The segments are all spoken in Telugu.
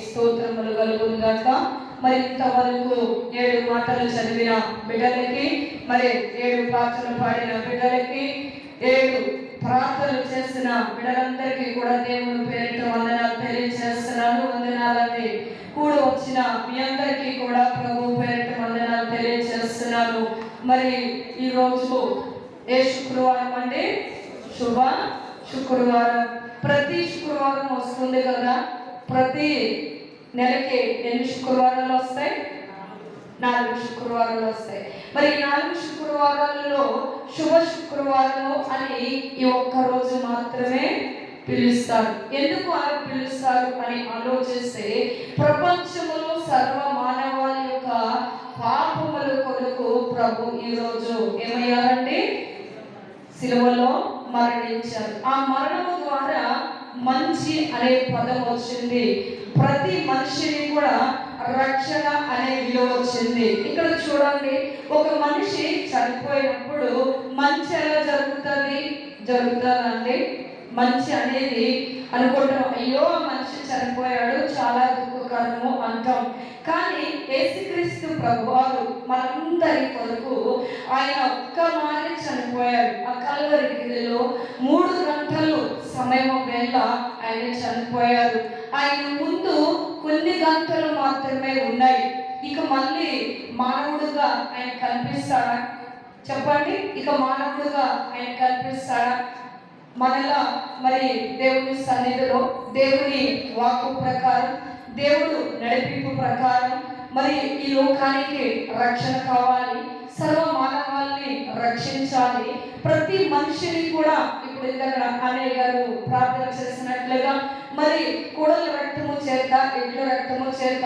స్తోత్రములు కలుగును గాక. మరి ఇంతవరకు 7 మాటలు చదివిన బిడ్డలకి, మరి 7 పాటలు పాడిన బిడ్డలకి, 7 ప్రార్థనలు చేసిన బిడ్డలందరికీ కూడా దేవుని పేరిట వందనాలు తెలియజేస్తున్నాను. వందనాలని కూడి వచ్చిన మీ అందరికీ కూడా ప్రభు పేరిట వందనాలు తెలియజేస్తున్నాను. మరి ఈరోజు ఏ శుక్రవారం అండి? శుభ శుక్రవారం. ప్రతి శుక్రవారం వస్తుంది కదా. ప్రతి నెలకి ఎన్ని శుక్రవారాలు వస్తాయి? 4 శుక్రవారాలు వస్తాయి. మరి 4 శుక్రవారాలలో శుభ శుక్రవారము అని ఈ ఒక్క రోజు మాత్రమే పిలుస్తారు. ఎందుకు అలా పిలుస్తారు అని ఆలోచిస్తే, ప్రపంచంలో సర్వ మానవాళి యొక్క పాపముల కొరకు ప్రభు ఈరోజు ఏమయ్యారంటే సిలువలో మరణించారు. ఆ మరణము ద్వారా మంచి అనే పదం వచ్చింది. ప్రతి మనిషిని కూడా రక్షణ అనే విలువ వచ్చింది. ఇక్కడ చూడండి, ఒక మనిషి చనిపోయినప్పుడు మంచి ఎలా జరుగుతుందండి? మంచి అనేది అనుకుంటాం, అయ్యో మనిషి చనిపోయాడు, చాలా దుఃఖకరము అంటాం. కానీ యేసుక్రీస్తు ప్రభువారు మనందరి కొరకు ఆయన ఒక్కమారి చనిపోయాడు. ఆ కల్వరి గిరిలో 3 గంటలు సమయం వేళ ఆయన చనిపోయారు. ఆయన ముందు కొన్ని గంటలు మాత్రమే ఉన్నాయి. ఇక మళ్ళీ మానవుడుగా ఆయన కనిపిస్తాడా? చెప్పండి, ఇక మానవుడుగా ఆయన కనిపిస్తాడా? మనలా మరి దేవుని సన్నిధిలో, దేవుని వాక్కు ప్రకారం, దేవుడు నడిపింపు ప్రకారం మరి ఈ లోకానికి రక్షణ కావాలి, సర్వ మానవాళ్ళని రక్షించాలి. ప్రతి మనిషిని కూడా ఇప్పుడు ఇంతగా అన్నయ్య గారు ప్రార్థన చేసినట్లుగా మరి కూడల రక్తము చేత, ఎడ్ల రక్తము చేత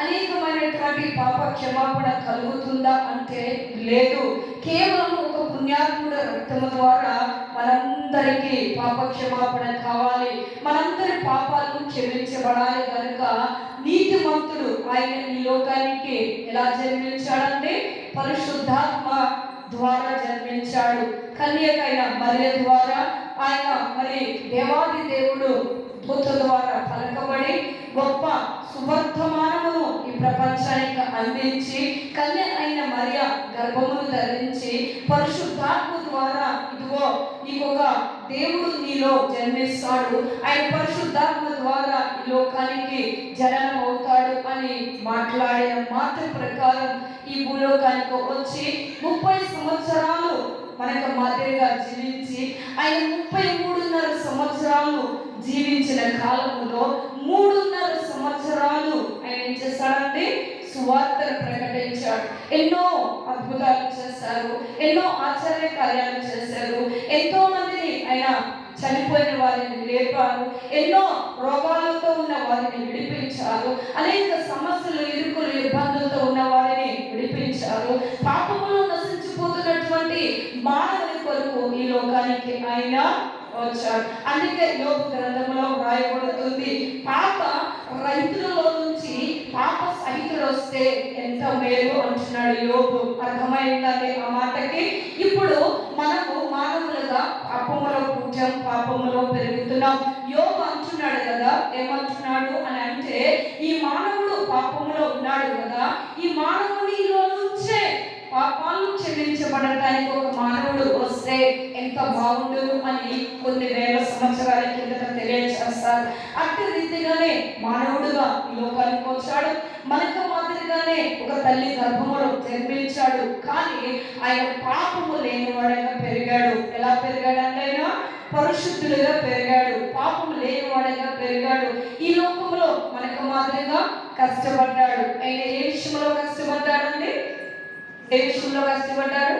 అనేకమైనటువంటి పాప క్షమాపణ కలుగుతుందా అంటే లేదు. కేవలం ఒక పుణ్యాత్ముడు రక్తము ద్వారా మనందరికీ పాప క్షమాపణ కావాలి, మనందరి పాపాలను క్షమించబడాలి. కనుక నీతిమంతుడు ఆయన ఈ లోకానికి ఎలా జన్మించాడంటే పరిశుద్ధాత్మ ద్వారా జన్మించాడు. కన్యకైన మరియ ద్వారా ఆయన మరి దేవాది దేవుడు దూత ద్వారా పలకబడి గొప్ప సువర్తమానమును ఈ ప్రపంచానికి అందించి, కన్య అయిన మరియ గర్భమును ధరించి పరిశుద్ధాత్మ ద్వారా ఇదిగో నీకొక దేవుడు నీలో జన్మిస్తాడు, ఆయన పరిశుద్ధాత్మ ద్వారా ఈ లోకానికి జననం అవుతాడు అని మాట్లాడిన మాట ప్రకారం ఈ భూలోకానికి వచ్చి 30 సంవత్సరాలు మనకు మాదిరిగా జీవించి, ఆయన 33.5 సంవత్సరాలు జీవించిన కాలంలో 3.5 సంవత్సరాలు ఆయన ఏం చేశాడంటే సువార్తను ప్రకటించాడు. ఎన్నో అద్భుతాలు చేశారు, ఎన్నో ఆశ్చర్య కార్యాలు చేశారు, ఎంతో మందిని ఆయన చనిపోయిన వారిని లేపారు, ఎన్నో రోగాలతో ఉన్న వారిని విడిపించారు, అనేక సమస్యలు, ఇరుకులు, ఇబ్బందులతో ఉన్న వారిని విడిపించారు. పాపములో నశించిపోతున్నటువంటి మానవుని కొరకు ఈ లోకానికి ఆయన వచ్చాడు. అందుకే యోబు గ్రంథంలో రాయబడుతుంది, పాప రైతులలో నుంచి పాప సహితులు వస్తే ఎంత మేలు అంటున్నాడు యోబు. అర్థమైందండి ఆ మాటకి? ఇప్పుడు మనము మానవులుగా పాపములో పుట్టాం, పాపములో పెరుగుతున్నాం. యోబు అంటున్నాడు కదా, ఏమంటున్నాడు అని అంటే, ఈ మానవుడు పాపములో ఉన్నాడు కదా, ఈ మానవునిలో నుంచే పాపాలు క్షమించబడటానికి ఒక మానవుడు వస్తే ఎంత బాగుండు అని కొన్ని వేల సంవత్సరాల కిందట తెలియజేస్తారు. అట్టి రీతిగానే మానవుడుగా ఈ లోకానికి వచ్చాడు. మనకు మాదిరిగానే ఒక తల్లి గర్భములో జన్మించాడు. కానీ ఆయన పాపము లేనివాడుగా పెరిగాడు. ఎలా పెరిగాడంటే ఆయన పరిశుద్ధులుగా పెరిగాడు, పాపము లేనివాడుగా పెరిగాడు. ఈ లోకంలో మనకు మాదిరిగా కష్టపడ్డాడు. ఆయన ఏ విషయంలో కష్టపడ్డాడండి? ఏ విషయంలో కష్టపడ్డాడు?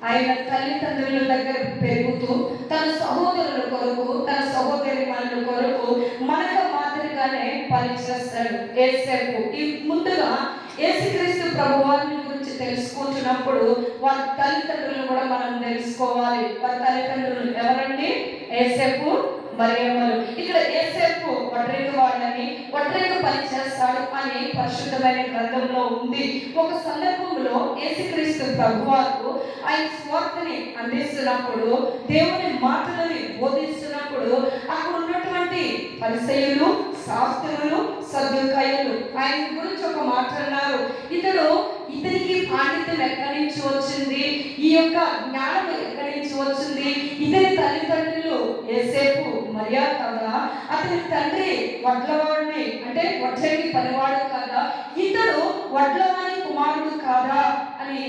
ఆయన తల్లిదండ్రుల దగ్గర పెరుగుతూ తన సహోదరుల కొరకు, తన సహోదరి మనుల కొరకు మనకు మాదిరిగానే పనిచేస్తాడు. యేసేపు ఈ ముందుగా యేసుక్రీస్తు ప్రభువారిని గురించి తెలుసుకుంటున్నప్పుడు వారి తల్లిదండ్రులు కూడా మనం తెలుసుకోవాలి. వారి తల్లిదండ్రులు ఎవరండి? యేసేపు, మరియమ్మలు. ఇక్కడ యేసేపు వడ్రేగు వాడని, వడ్రేగు పని చేస్తాడు అని పరిశుద్ధమైన గ్రంథంలో ఉంది. ఒక సందర్భంలో యేసుక్రీస్తు ప్రభువారు ఆయన స్వార్థని అందిస్తున్నప్పుడు, దేవుని మాటలని బోధిస్తున్నప్పుడు అక్కడ ఉన్నటువంటి పరిసయ్యులు, శాస్త్రులు సద్దుకాయులు. ఆయన గురించి ఒక మాట అన్నారు, ఇతనికి పాండిత్యం ఎక్కడి నుంచి వచ్చింది, ఈ యొక్క జ్ఞానం ఎక్కడి నుంచి వచ్చింది, ఇతని తల్లిదండ్రులు యోసేపు మరియా కదా, అతని తండ్రి వడ్లవాడిని అంటే వడ్లంగి పనివాడు కాదా, ఇతడు వడ్లవాని కుమారుడు కాదా అని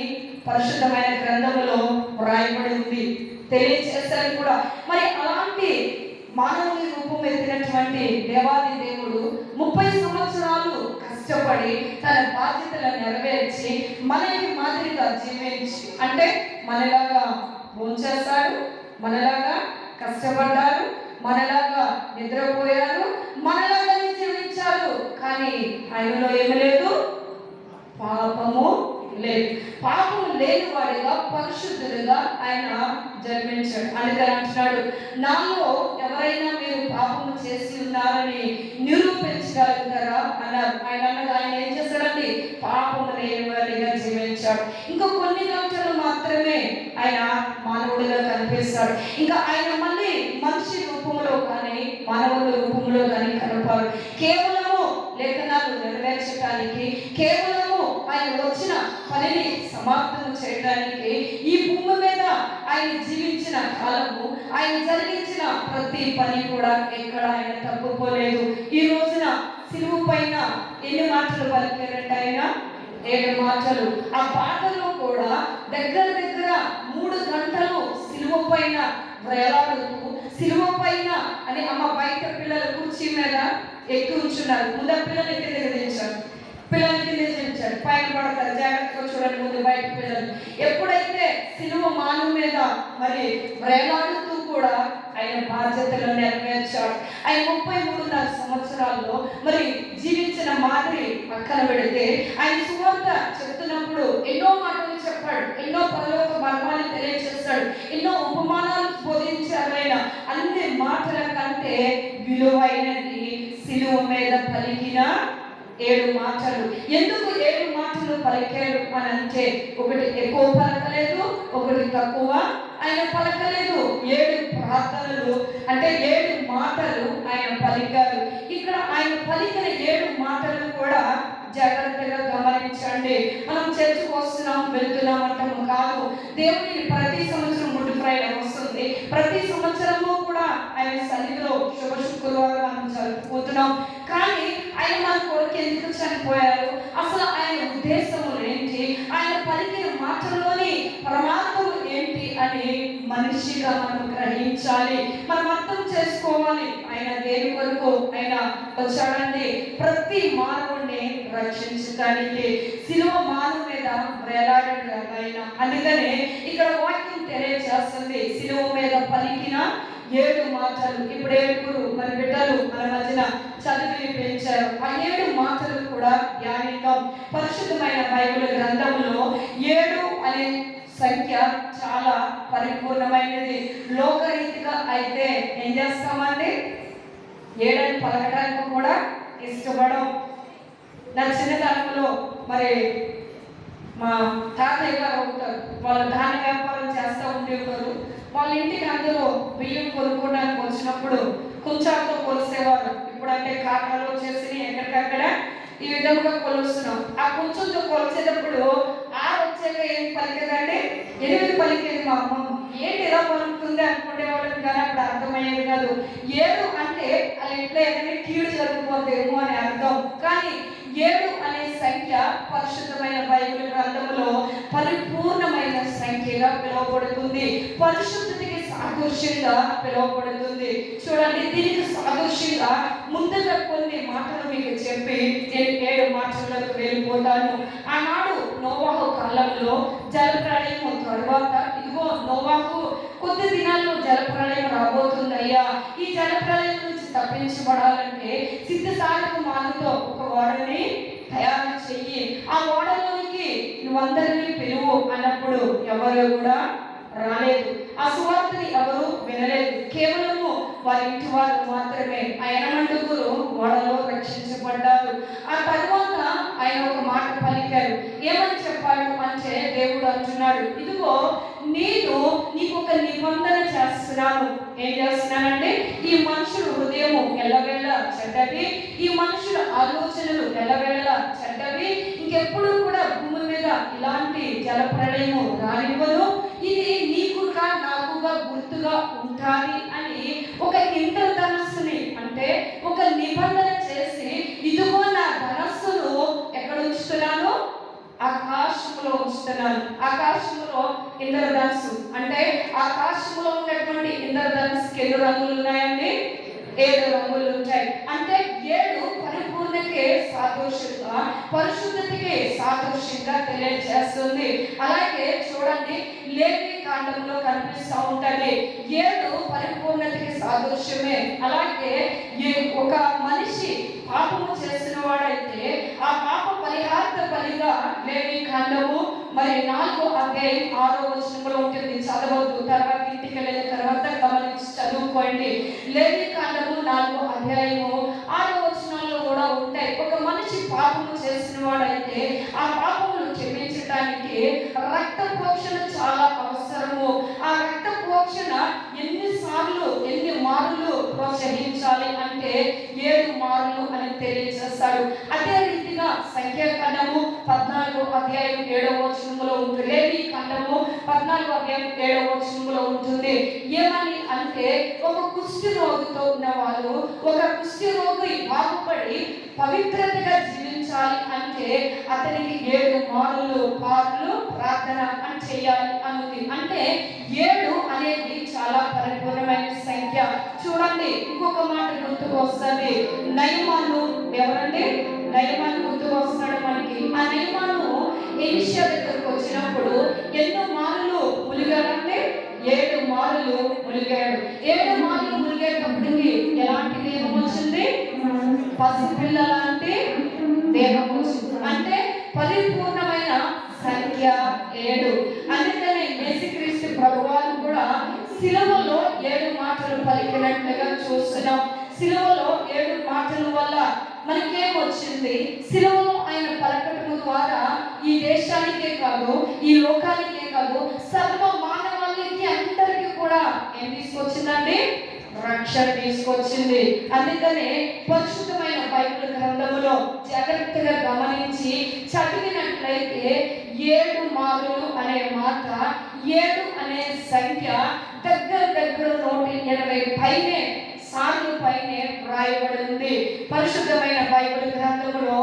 పరిశుద్ధమైన గ్రంథములో వ్రాయబడి ఉంది, తెలియజేశారు కూడా. మరి అలాంటి మానవుని రూపం ఎత్తినటువంటి దేవాది దేవుడు 30 సంవత్సరాలు కష్టపడి తన బాధ్యతలను నెరవేర్చి మనకి మాదిరిగా జీవించి, అంటే మనలాగా భోంచేశారు, మనలాగా కష్టపడ్డారు, మనలాగా నిద్రపోయారు, మనలాగానే జీవించారు. కానీ ఆయనలో ఏమి లేదు, పాపము లేదు. పాపం లేని వాడిగా పరిశుద్ధుడిగా ఆయన జన్మించాడు. అందుకని అంటున్నాడు, నాలో ఎవరైనా మీరు పాపము చేసి ఉన్నారని నిరూపించగలుగుతారా అన్నారు. ఆయన ఏం చేశాడండి, పాపము లేని వాడిగా జీవించాడు. ఇంకా కొన్ని గంటలు మాత్రమే ఆయన మానవుడిగా కనిపిస్తాడు. ఇంకా ఆయన మళ్ళీ మనిషి రూపంలో కానీ మానవుడి రూపంలో కానీ కనపడు. కేవలము లేఖనాలు నెరవేర్చడానికి, కేవలము ఆయన వచ్చిన పనిని సమాప్తం చేయడానికి, ఈ భూమి మీద ఆయన జీవించిన కాలము, ఆయన జరిగించిన ప్రతి పని కూడా ఎక్కడ ఆయన తప్పుకోలేదు. ఈ రోజున సిలువ పైన ఎన్ని మాటలు పలికారంటే ఆయన 7 మాటలు. ఆ పాటలో కూడా దగ్గర 3 గంటలు సిలువ పైన వేలాడుతూ, సిలువ పైన అని అమ్మ బయట పిల్లలు కుర్చీ మీద ఎక్కి ఉంచున్నారు. ముందు పిల్లలు ఎక్కి దిగదించారు, పిల్లలకి నిలిచారు, పైన పడతారు, జాగ్రత్తగా చూడండి ముందు బయట పిల్లలు. ఎప్పుడైతే సిలువ మాను మీద మరి వేలాడుతూ కూడా ఆయన బాధ్యతలు నెరవేర్చాడు. ఆయన 33.5 సంవత్సరాల్లో మరి జీవించిన మాదిరి పక్కన పెడితే, ఆయన సువార్త చెప్తున్నప్పుడు ఎన్నో మాటలు చెప్పాడు, ఎన్నో పరలోక మర్మాలు తెలియజేస్తాడు, ఎన్నో ఉపమానాలు బోధించాడు. ఆయన అన్ని మాటల కంటే విలువైనది సిలువ మీద పలికిన 7 మాటలు. ఎందుకు 7 మాటలు పలికాడు అని అంటే, ఒకటి ఎక్కువ పలకలేదు, ఒకటి తక్కువ ఆయన పలకలేదు. 7 ప్రార్థనలు అంటే 7 మాటలు ఆయన పలికారు. ఇక్కడ ఆయన పలికిన 7 మాటలు కూడా జాగ్రత్తగా గమనించండి. మనం చర్చకు వస్తున్నాం, వెళ్తున్నాం అంటాము కాదు. దేవుని ప్రతి సంవత్సరం గుడ్ ఫ్రైడే వస్తుంది, ప్రతి సంవత్సరము కూడా ఆయన సన్నిధిలో శుభ శుక్రవారం మనం జరుపుకుంటున్నాం. కానీ ఆయన మన కొరకు ఎందుకు చనిపోయారు, అసలు ఆయన ఉద్దేశము ఏంటి, ఆయన పలికిన మాటల్లోని పరమార్థం ఏంటి అని మనిషిగా మనం గ్రహించాలి, మనం అర్థం చేసుకోవాలి. ఆయన దేని కొరకు ఆయన వచ్చాడండి, ప్రతి మానవుడిని రక్షించడానికి. సిలువ మానవు మీద వేలాడాడు ఆయన. అందుకనే ఇక్కడ వాక్యం తెలియజేస్తుంది, సిలువ మీద పలికిన 7 మాటలు. ఇప్పుడు 7 మరి బిడ్డలు మన మధ్యన చదివి పెంచారు. ఆ 7 మాటలు కూడా ధ్యానిద్దాం. పరిశుద్ధమైన బైబిల్ గ్రంథంలో 7 అనే సంఖ్య చాలా పరిపూర్ణమైనది. లోకరీతిగా అయితే ఏం చేస్తామండి, 7 అని పలకడానికి కూడా ఇష్టపడం. నా చిన్నతనంలో మరి మా తాతయ్య గారు ఉంటారు, వాళ్ళ ధాన్య వ్యాపారం చేస్తూ ఉండేవారు. వాళ్ళ ఇంటికి అందరూ బియ్యం కొనుక్కోవడానికి వచ్చినప్పుడు కుంచాలతో కొలిసేవారు. ఇప్పుడంటే కాటాలు వచ్చేసి ఎక్కడికక్కడ ఈ విధంగా కొలుస్తున్నాం. ఆ కొంచెంతో కొలిసేటప్పుడు 6 వచ్చాక ఏం పలికేదండి, 8 పలికేది. మా అమ్మ ఏంటి ఇలా పలుకుతుంది అనుకునేవాళ్ళని, కానీ అప్పుడు అర్థమయ్యేది కాదు. 7 అంటే వాళ్ళ ఇంట్లో ఏదైనా కీడు జరిగిపోతేమో అని అర్థం. కానీ 7 అనే సంఖ్య పరిశుద్ధమైన బైబిల్ గ్రంథంలో పరిపూర్ణమైన సంఖ్యగా పిలువబడుతుంది, పరిశుద్ధతకి సాదృశ్యంగా పిలువబడుతుంది. చూడండి, దీనికి సాదృశ్యంగా ముందుగా కొన్ని మాటలు మీకు చెప్పి నేను 7 మాటలకు వెళ్ళిపోతాను. ఆనాడు నోవాహు కాలంలో జలప్రళయం తర్వాత, ఇదిగో నోవాహు కొద్ది దినాల్లో జలప్రళయం రాబోతుందయ్యా, ఈ జలప్రళయం నుంచి తప్పించబడాలంటే సిద్ధసాధక మానుతో ఒక ఓడని తయారు చెయ్యి, ఆ ఓడలోనికి నువ్వందరినీ పిలువు అన్నప్పుడు ఎవరు కూడా రాలేదు. ఆ సువార్తని ఎవరు వినలేదు. కేవలము వారి ఇంటి వారు మాత్రమే. ఆ 8 ఓడలో రక్షించబడ్డారు. ఆ తర్వాత ఆయన ఒక మాట పలికారు. ఏమని చెప్పాడు అంటే, దేవుడు అంటున్నాడు, ఇదిగో నీకు ఒక నిబంధన చేస్తున్నాను. ఏం చేస్తున్నానంటే ఈ మనుషుల హృదయము ఎల్లవేళ చెడ్డవి, ఈ మనుషుల ఆలోచనలు ఎల్లవేళ చెడ్డవి, ఇంకెప్పుడు కూడా భూమి మీద ఇలాంటి జల ప్రళయము రానివ్వదు, ఇది నీకుగా నాకుగా గుర్తుగా ఉంటాది అని ఒక ఇంద్రధనస్సుని అంటే ఒక నిబంధన చేసి, ఇదిగో నా ధనస్సును ఎక్కడ ఉంచుతున్నాను, ఆకాశంలో ఉంచుతున్నాను. ఆకాశంలో ఇంద్రధనస్సు అంటే ఆకాశంలో ఉన్నటువంటి ఇంద్రధనస్సుకి ఎన్ని రంగులు ఉన్నాయండి? 7 రంగులు ఉంటాయి. అంటే 7 పరిపూర్ణకే సాదృశ్యంగా, పరిశుద్ధతకి సాదృశ్యంగా తెలియజేస్తుంది. అలాగే చూడండి, లేవి కాండంలో కనిపిస్తూ ఉంటుంది 7 పరిపూర్ణతకి సాదృశ్యమే. అలాగే ఒక మనిషి పాపము చేసిన వాడైతే ఆ పాప పరిహార్థ బలిగా లేవి కాండము 4వ అధ్యాయం 6వ వచనంలో ఉంటుంది. చదవద్దు, తర్వాత ఇంటికి వెళ్ళిన తర్వాత గమనించి చదువుకోండి. లేవి కాండము 4వ అధ్యాయము 6వ వచనాల్లో కూడా ఉంటాయి. ఒక మనిషి పాపము చేసిన వాడైతే ఆ పాపమును క్షమించడానికి రక్త ప్రోక్షణ చాలా అవసరము. ఆ రక్త ప్రోక్షణ ఎన్ని మారులు ప్రోత్సహించాలి అంటే 7 మారులు అని తెలియజేస్తాడు. అదే రీతిగా సంఖ్యాకాండము 14వ అధ్యాయం 7వ వచనంలో ఉంటుంది. లేవి కాండము 14వ అధ్యాయం 7వ వచనంలో ఉంటుంది. ఏమని అంటే ఒక కుష్టి రోగితో ఉన్నవారు, ఒక కుష్టి రోగి బాగుపడి పవిత్రతగా జీవించాలి అంటే అతనికి 7 మారులు ప్రార్థన అని చేయాలి అన్నది. అంటే 7 అనేది చాలా పరిపూర్ణమైన సంఖ్య. చూడండి, ఇంకొక మాట గుర్తుకు వస్తుంది. నయమాను ఎవరండి? నయమాను గుర్తుకు వస్తాడు మనకి. ఆ నయమాను ఎలీషా దగ్గరకు వచ్చినప్పుడు ఎన్నో మారులు ములిగాడంటే 7 మారులు ములిగాడు. 7 మారులు ములిగేటప్పటికి ఎలాంటి దేహం వచ్చింది? పసిపిల్ల లాంటి దేహం వచ్చింది. అంటే పరిపూర్ణమైన సంఖ్య 7. అందుకని యేసుక్రీస్తు ప్రభువారు కూడా శిలువలో 7 మాటలు పలికినట్లుగా చూస్తున్నాం. శిలువలో 7 మాటల వల్ల మనకేమొచ్చింది? శిలువలో ఆయన పలకటం ద్వారా ఈ దేశానికే కాదు, ఈ లోకానికే కాదు, సర్వ మానవాళికి అందరికీ కూడా ఏం తీసుకొచ్చిందండి? రక్షణ తీసుకొచ్చింది. అందుకనే పరిశుద్ధమైన బైబిల్ గ్రంథములో జాగ్రత్తగా గమనించి చదివినట్లయితే 7 మారులు అనే మాట, 7 అనే సంఖ్య దగ్గర 180 సార్లు పైనే వ్రాయబడి ఉంది. పరిశుద్ధమైన బైబిల్ గ్రంథములో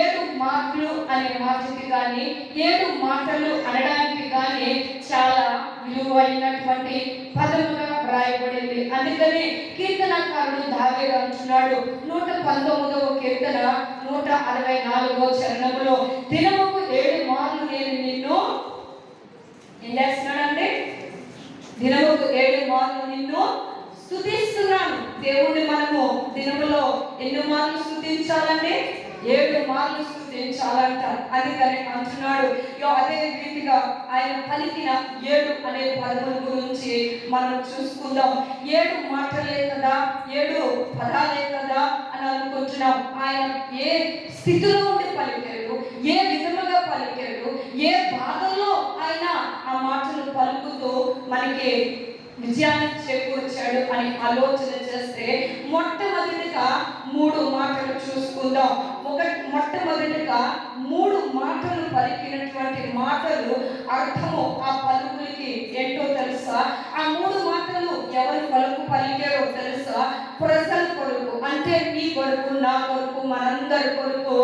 7 మాటలు అనే మాటకి కానీ 7 మాటలు అనడానికి కానీ చాలా విలువైనటువంటి పదముగా వ్రాయబడింది. అందుకని కీర్తనకారుడు దావీదు అంటున్నాడు 119వ కీర్తన 164వ చరణములో, దినముకు 7 మార్లు నేను నిన్ను ఏం చేస్తున్నాడంటే దినముకు 7 మార్లు నిన్ను స్తుతిస్తున్నాను. దేవుణ్ణి మనము దినములో ఎన్ని మార్లు స్తుతించాలంటే 7 మార్లు స్తుతించాలంట. అందుకని అంటున్నాడు. అదే రీతిగా ఆయన పలికిన 7 అనే పదముల గురించి మనం చూసుకుందాం. 7 మాటలే కదా, 7 పదాలే కదా అని అనుకుంటున్నాం. ఆయన ఏ స్థితిలో ఉండి పలికాడు, ఏ విధముగా పలికాడు, ఏ బాధల్లో ఆయన ఆ మాటలు పలుకుతూ మనకి విజయాన్ని చేకూర్చాడు అని ఆలోచన చేస్తే మొట్టమొదటిగా 3 మాటలు చూసుకుందాం. మొట్టమొదటిగా 3 మాటలు పలికినటువంటి మాటలు అర్థము ఆ పలుకులకి ఏంటో తెలుసా? ఆ 3 మాటలు ఎవరి కొరకు పలికారో తెలుసా? ప్రజల కొరకు, అంటే మీ కొరకు, నా కొరకు, మనందరి కొరకు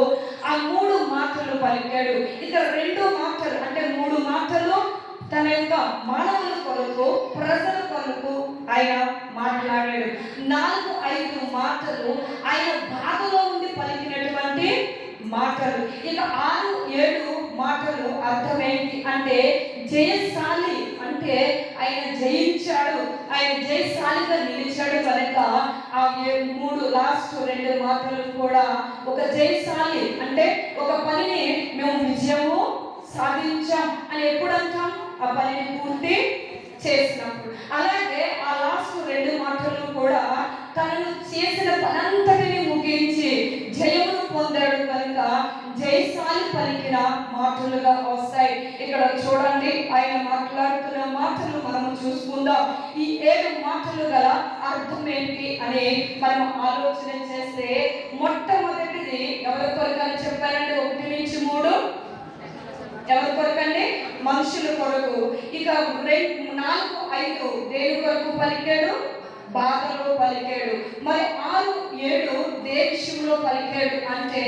ఆ 3 మాటలు పలికాడు. ఇక 2 మాటలు అంటే 3 మాటలు తన యొక్క మానవుల కొరకు, ప్రజల కొరకు ఆయన మాట్లాడాడు. 4-5 మాటలు ఆయన బాధలో ఉండి పలికినటువంటి మాటలు. ఇక 6-7 మాటలు అర్థం ఏంటి అంటే జయశాలి, అంటే ఆయన జయించాడు, ఆయన జయశాలిగా నిలిచాడు కనుక ఆ 3 లాస్ట్ 2 మాటలు కూడా ఒక జయశాలి అంటే ఒక పనిని మేము విజయము సాధించాం అని ఎప్పుడు అంటాం? ఆ పనిని పూర్తి చేసినప్పుడు. అలాగే ఆ లాస్ట్ 2 మాటలు కూడా తనను చేసిన పనంతటిని ముగించి జయమును పొందాడు కనుక జయశాలి పలికిన మాటలుగా వస్తాయి. ఇక్కడ చూడండి, ఆయన మాట్లాడుతున్న మాటలు మనము చూసుకుందాం. ఈ 7 మాటలు గల అర్థం ఏంటి అని మనం ఆలోచన చేస్తే, మొట్టమొదటిది ఎవరి కొరకని చెప్పారండి? 1 నుంచి 3 ఎవరి కొరకండి? మనుషుల కొరకు. ఇక 2, 4, 5 దేని కొరకు పలికాడు? బాధలో పలికాడు. మరి 6, 7 దేని విషయంలో పలికాడు అంటే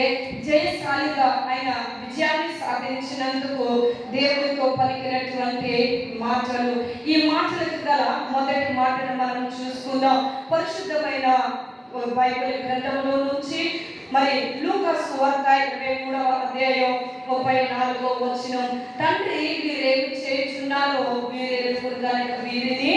జయశాలిగా ఆయన విజయాన్ని సాధించినందుకు దేవుడితో పలికినటువంటి మాటలు. ఈ మాటలకు గల మొదటి మాటను మనం చూసుకుందాం. పరిశుద్ధమైన బైబిల్ గ్రంథంలో నుంచి మరి లూకా సువార్త 23వ అధ్యాయం 34వ వచనం, తండ్రి మీరేమి చేయుచున్నారో మీరెరుగురు గనుక వీరిని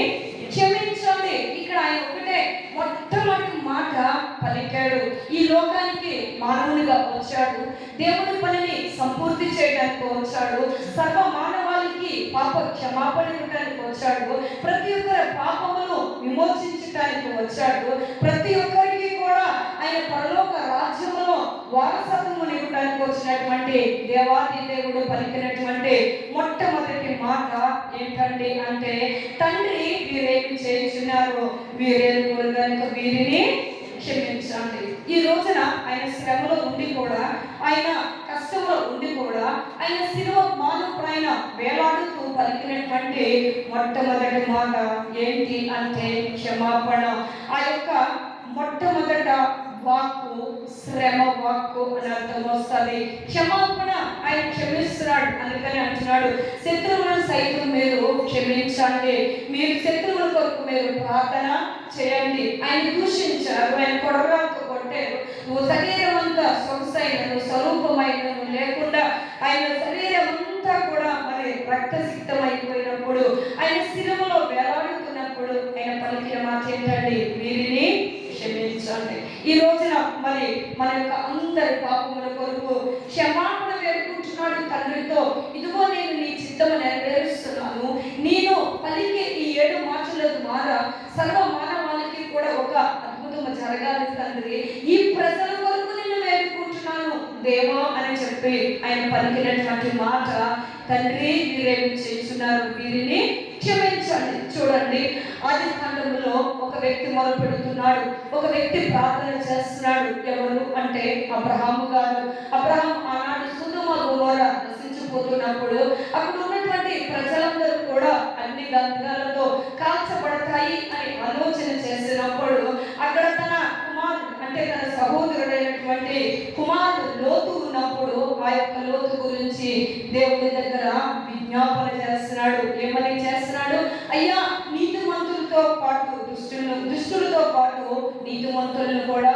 క్షమించండి. ఇక్కడ ఆయన ఒకటే మొట్టమొదటి మాట పలికాడు. ఈ లోకానికి మానవునిగా వచ్చాడు, దేవుని పనిని సంపూర్తి చేయడానికి వచ్చాడు, సర్వ మానవాళికి పాప క్షమాపణ ఇవ్వడానికి వచ్చాడు, ప్రతి ఒక్కరి పాపమును విమోచించడానికి వచ్చాడు, ప్రతి ఒక్కరికి కూడా ఆయన పరలోక రాజ్యములో వారసత్వము ఇవ్వడానికి వచ్చినటువంటి దేవాది దేవుడు పలికినటువంటి మొట్టమొదటి మాట ఏంటండి అంటే, తండ్రి వీరేమి చేయుచున్నారో వీరెరుగురు గనుక వీరిని క్షమించండి. ఈ రోజున ఆయన శ్రమలో ఉండి కూడా, ఆయన కష్టంలో ఉండి కూడా, ఆయన శిలువ మానుపైన వేలాడుతూ పలికినటువంటి మొట్టమొదటి మాట ఏంటి అంటే క్షమాపణ. ఆ యొక్క మొట్టమొదట వాక్కు శ్రమ వాక్కు అని అర్థం వస్తుంది. క్షమాపణ, ఆయన క్షమిస్తున్నాడు. అందుకని అంటున్నాడు, శత్రువులను సైతం మీరు క్షమించండి, మీరు శత్రువుల కొరకు మీరు ప్రార్థన చేయండి. ఆయన దూషించారు, ఆయన కొడవలతో కొట్టారు, నువ్వు శరీరం అంతా సొగసైన స్వరూపమైన లేకుండా ఆయన శరీరం అంతా కూడా మరి రక్తసిక్తమైపోయినప్పుడు, ఆయన శిలువలో వేలాడుతున్నప్పుడు ఆయన పలికిన మాట ఏంటండి? వీరిని క్షమించండి. ఈ రోజున మరి మన యొక్క అందరి పాపముల కొరకు క్షమాపణ వేడుకుంటున్నాడు తండ్రితో. ఇదిగో నేను నీ చిత్తము నెరవేరుస్తున్నాను. నేను పలికే ఈ 7 మాటల ద్వారా సర్వ మానవాళికి కూడా ఒక అద్భుతం జరగాలి తండ్రి. ఈ ప్రజల కొరకు నేను వేడుకుంటున్నాను దేవా అని చెప్పి ఆయన పలికినటువంటి మాట, తండ్రి వీరేమి చేస్తున్నారు వీరిని క్షమించండి. చూడండి, ఆది కాండంలో ఒక వ్యక్తి మొదలుపెడుతున్నాడు, ఒక వ్యక్తి ప్రార్థన చేస్తున్నాడు. ఎవరు అంటే అబ్రహాము గారు. అబ్రహాం ఆనాడు సొదొమ గొమొర్రా నశించిపోతున్నప్పుడు అక్కడ ఉన్నటువంటి ప్రజలందరూ కూడా అన్ని గంగాలతో కాల్చబడతాయి అని ఆలోచన చేసినప్పుడు అక్కడ తన కుమారుడు అంటే తన సహోదరుడైనటువంటి కుమారుడు లోతు ఉన్నప్పుడు ఆ యొక్క లోతు గురించి దేవుడి దగ్గర విజ్ఞాపన చేస్తున్నాడు. ఏమని చేస్తున్నాడు? అయ్యా, నీతిమంతులతో పాటు దుష్టులతో పాటు నీతిమంతులను కూడా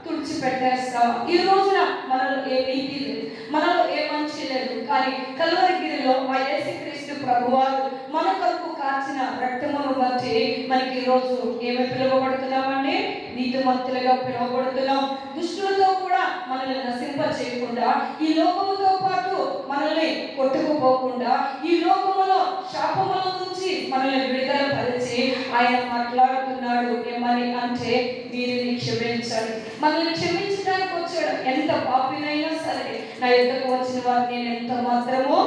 తుడిచిపెట్టేస్తాం. ఈ రోజున మనలో ఏ నీతి లేదు, మనలో ఏ మంచి లేదు, కానీ కల్వరిగిరిలో ఆ యేసుక్రీస్తు ప్రభువారు మన కొరకు కాచిన రక్తమును బట్టి మనకి ఈరోజు ఏమి పిలువబడుతున్నామండి? నీతిమంతులుగా పిలువబడుతున్నాం. దుష్టులతో కూడా మనల్ని నశింప చేయకుండా, ఈ లోకముతో పాటు మనల్ని కొట్టుకుపోకుండా, ఈ లోకములో శాపముల నుంచి మనల్ని విడుదల పరిచి ఆయన మాట్లాడుతున్నాడు. ఏమని అంటే వీరిని క్షమించాలి. మనల్ని క్షమించడానికి వచ్చాడు. ఎంత పాపినైనా సరే నా ఎద్దకు వచ్చిన వారు నేను ఎంత మాత్రమో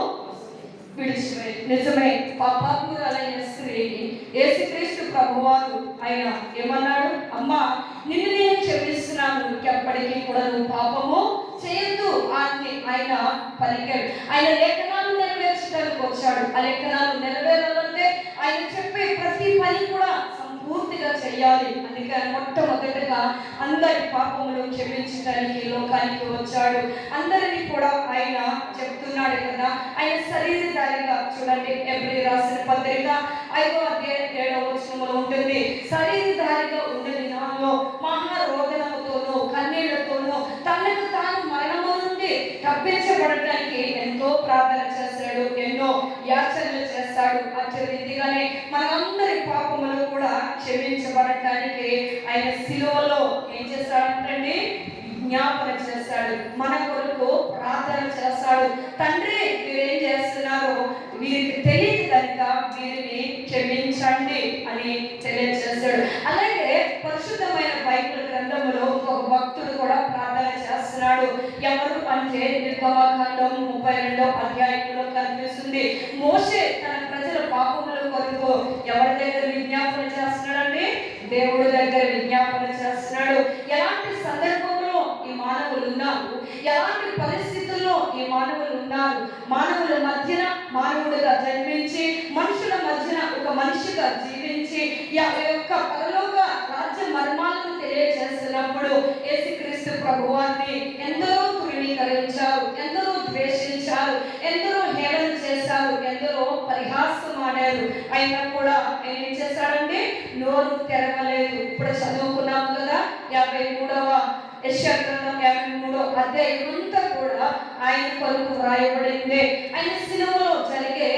విడిచిపోయి. నిజమే, పాపాత్మురాలైన స్త్రీని యేసుక్రీస్తు ప్రభువారు ఆయన ఏమన్నాడు? అమ్మా, నిన్ను నేను క్షమిస్తున్నాను, ఎప్పటికీ కూడా నువ్వు పాపము చేయొద్దు అని ఆయన పలికాడు. ఆయన లేఖనాలు నెరవేర్చడానికి వచ్చాడు. ఆ లేఖనాలు నెరవేరాలంటే ఆయన చెప్పే ప్రతి పని కూడా పూర్తిగా చెయ్యాలి. అందుకని మొట్టమొదటిగా అందరి పాపములు క్షమించడానికి లోకానికి వచ్చాడు. అందరినీ కూడా ఆయన చెప్తున్నాడు కదా, ఆయన శరీరధారిగా. చూడండి, ఎబ్రీ రాసిన పత్రిక 5వ అధ్యాయం 7వ వచనంలో ఉంటుంది, శరీరధారిగా ఉండే దినాల్లో మహారోదనముతోనూ కన్నీళ్లతోనూ తనకు తాను మరణము నుండి తప్పించబడటానికి ఎంతో ప్రార్థన చేస్తాడు, ఎన్నో యాచనలు చేస్తాడు. అదే రీతిగానే మనందరి పాపములు కూడా క్షమించబడటానికి ఆయన శిలువలో ఏం చేస్తాడంటే జ్ఞాపన చేస్తాడు, మన కొరకు ప్రార్థన చేస్తాడు. తండ్రి మీరేం చేస్తున్నారో వీరికి తెలియదు కనుక వీరిని క్షమించండి అని తెలియజేస్తాడు. అలాగే పరిశుద్ధమైన బైబిల్ గ్రంథంలో ఒక భక్తుడు కూడా ప్రార్థన చేస్తున్నాడు. ఎవరు అంటే నిర్గమకాండం 32వ అధ్యాయంలో కనిపిస్తుంది. మోషే తన ప్రజల పాపముల కొరకు ఎవరి దగ్గర విజ్ఞాపన చేస్తున్నాడండి? దేవుడి దగ్గర విజ్ఞాపన చేస్తున్నాడు. ఎలాంటి సందర్భంలో ఈ మానవులు ఉన్నారు, ఎలాంటి పరిస్థితుల్లో ఈ మానవులు ఉన్నారు, మానవుల మధ్యన మానవుడిగా జన్మించి మనుషుల మధ్యన ఒక మనిషిగా జీవించి యొక్క పరలోక రాజ్య మర్మాలను తెలియజేస్తున్నప్పుడు యేసుక్రీస్తు ప్రభువాన్ని ఎందరో తృణీకరించారు, ఎందరో ద్వేషించారు, ఎందరో హేళన చేశారు, ఎందరో పరిహాసం ఆడారు. అయినా కూడా ఆయన ఏం చేశాడంటే నోరు తెరవలేదు. ఇప్పుడు చదువుకున్నాము కదా 53వ యెషయా గ్రంథం 53వ అధ్యాయం అంతా కూడా ఆయన కొరకు వ్రాయబడింది. ఆయన సిలువలో జరిగే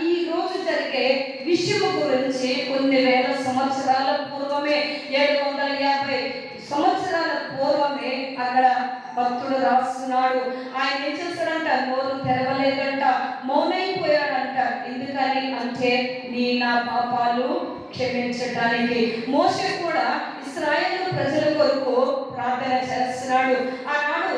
ఈ రోజు జరిగే విషయము గురించి కొన్ని వేల సంవత్సరాల పూర్వమే 750 సంవత్సరాల పూర్వమే అక్కడ భక్తుడు రాస్తున్నాడు. ఆయన ఏం చేస్తాడంట? నోరు తెరవలేదంట, మౌనైపోయాడంట. ఎందుకని అంటే నా పాపాలు క్షమించడానికి. మోషే కూడా ఇశ్రాయేలు ప్రజల కొరకు ప్రార్థన చేస్తున్నాడు. ఆనాడు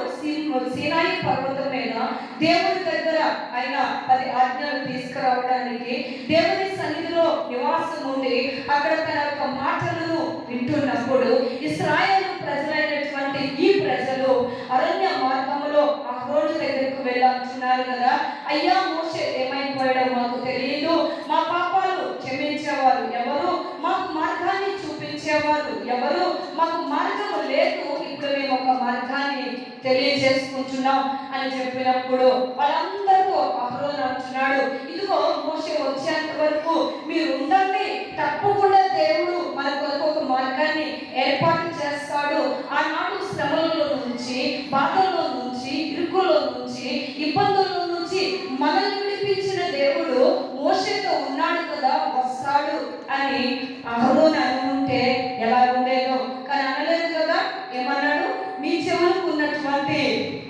సీనాయి పర్వతం మీద దేవుని దగ్గర ఆయన 10 ఆజ్ఞలు తీసుకురావడానికి దేవుని సన్నిధిలో నివాసం ఉండి అక్కడ తన యొక్క మాటలను వింటున్నప్పుడు ఇశ్రాయేలు ప్రజలైనటువంటి ఈ ప్రజలు అరణ్య మార్గంలో అహరోను దగ్గరకు వెళ్ళాల్చున్నారు కదా. అయ్యా మోషే ఏమైపోయాడో మాకు తెలియదు, మా పాపాలు క్షమించేవారు ఎవరు, మాకు మార్గాన్ని చూపించేవారు ఎవరు, మాకు మార్గం లేదు, ఇప్పుడు మేము ఒక మార్గాన్ని తెలియజేసుకుంటున్నాం అని చెప్పినప్పుడు వాళ్ళందరితో అహరోను అంటున్నాడు, ఇదిగో మోషే వచ్చేంత వరకు మీరు ఉండండి, తప్పకుండా దేవుడు మన కొరకు ఒక మార్గాన్ని ఏర్పాటు చేస్తాడు. ఆనాడు శ్రమలలో నుంచి, బాధల్లో నుంచి, ఇరుకులో నుంచి, ఇబ్బందుల్లో నుంచి మనల్ని విడిపించిన దేవుడు మోషేతో ఉన్నాడు కదా, వస్తాడు అని అహరోను అనుకుంటే ఎలా ఉండేదో. కానీ అనలేదు కదా. ఏమన్నాడు? మీ చెవులకు ఉన్నటువంటి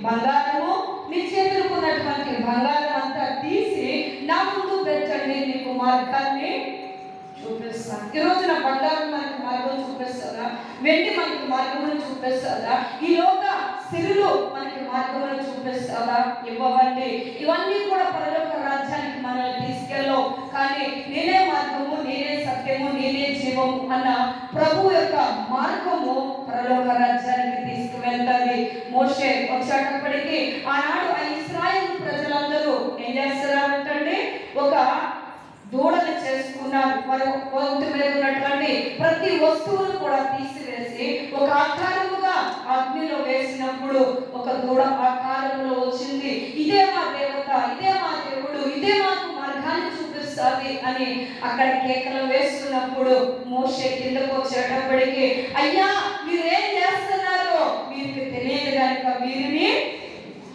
బంగారము, మీ చేతులకు ఉన్నటువంటి బంగారం అంతా తీసి నా ముందు పెట్టండి, నీకు మార్గాన్ని చూపిస్తాను. ఈ రోజున బంగారం మనకి మార్గం చూపిస్తుందా? వెండి మనకి మార్గమును చూపిస్తుందా? ఈ లోక సిరులు మనకి మార్గమును చూపిస్తుందా? ఇవ్వండి. ఇవన్నీ కూడా పరలోక రాజ్యానికి మనల్ని తీసుకెళ్ళవు. కానీ నేనే మార్గము, నేనే సత్యము, నేనే జీవము అన్న ప్రభు యొక్క మార్గము పరలోక రాజ్యానికి తీసుకువెళ్తుంది. మోషే వచ్చేటప్పటికి ఆనాడు ఆ ఇశ్రాయేలు ప్రజలందరూ ఏం చేస్తున్నారంటే ఒక దూడలు చేసుకున్నారు. వారు ఒంటి మీద ఉన్నటువంటి ప్రతి వస్తువును కూడా తీసివేసి ఒక ఆకారముగా అగ్నిలో వేసినప్పుడు ఒక దూడ ఆకారంలో వచ్చింది. ఇదే మా దేవత, ఇదే మా దేవుడు, ఇదే మాకు మార్గాన్ని చూపిస్తుంది అని అక్కడ కేకలు వేస్తున్నప్పుడు మోషే కిందకు వచ్చేటప్పటికి, అయ్యా మీరేం చేస్తున్నారో మీకు తెలియదు కనుక వీరిని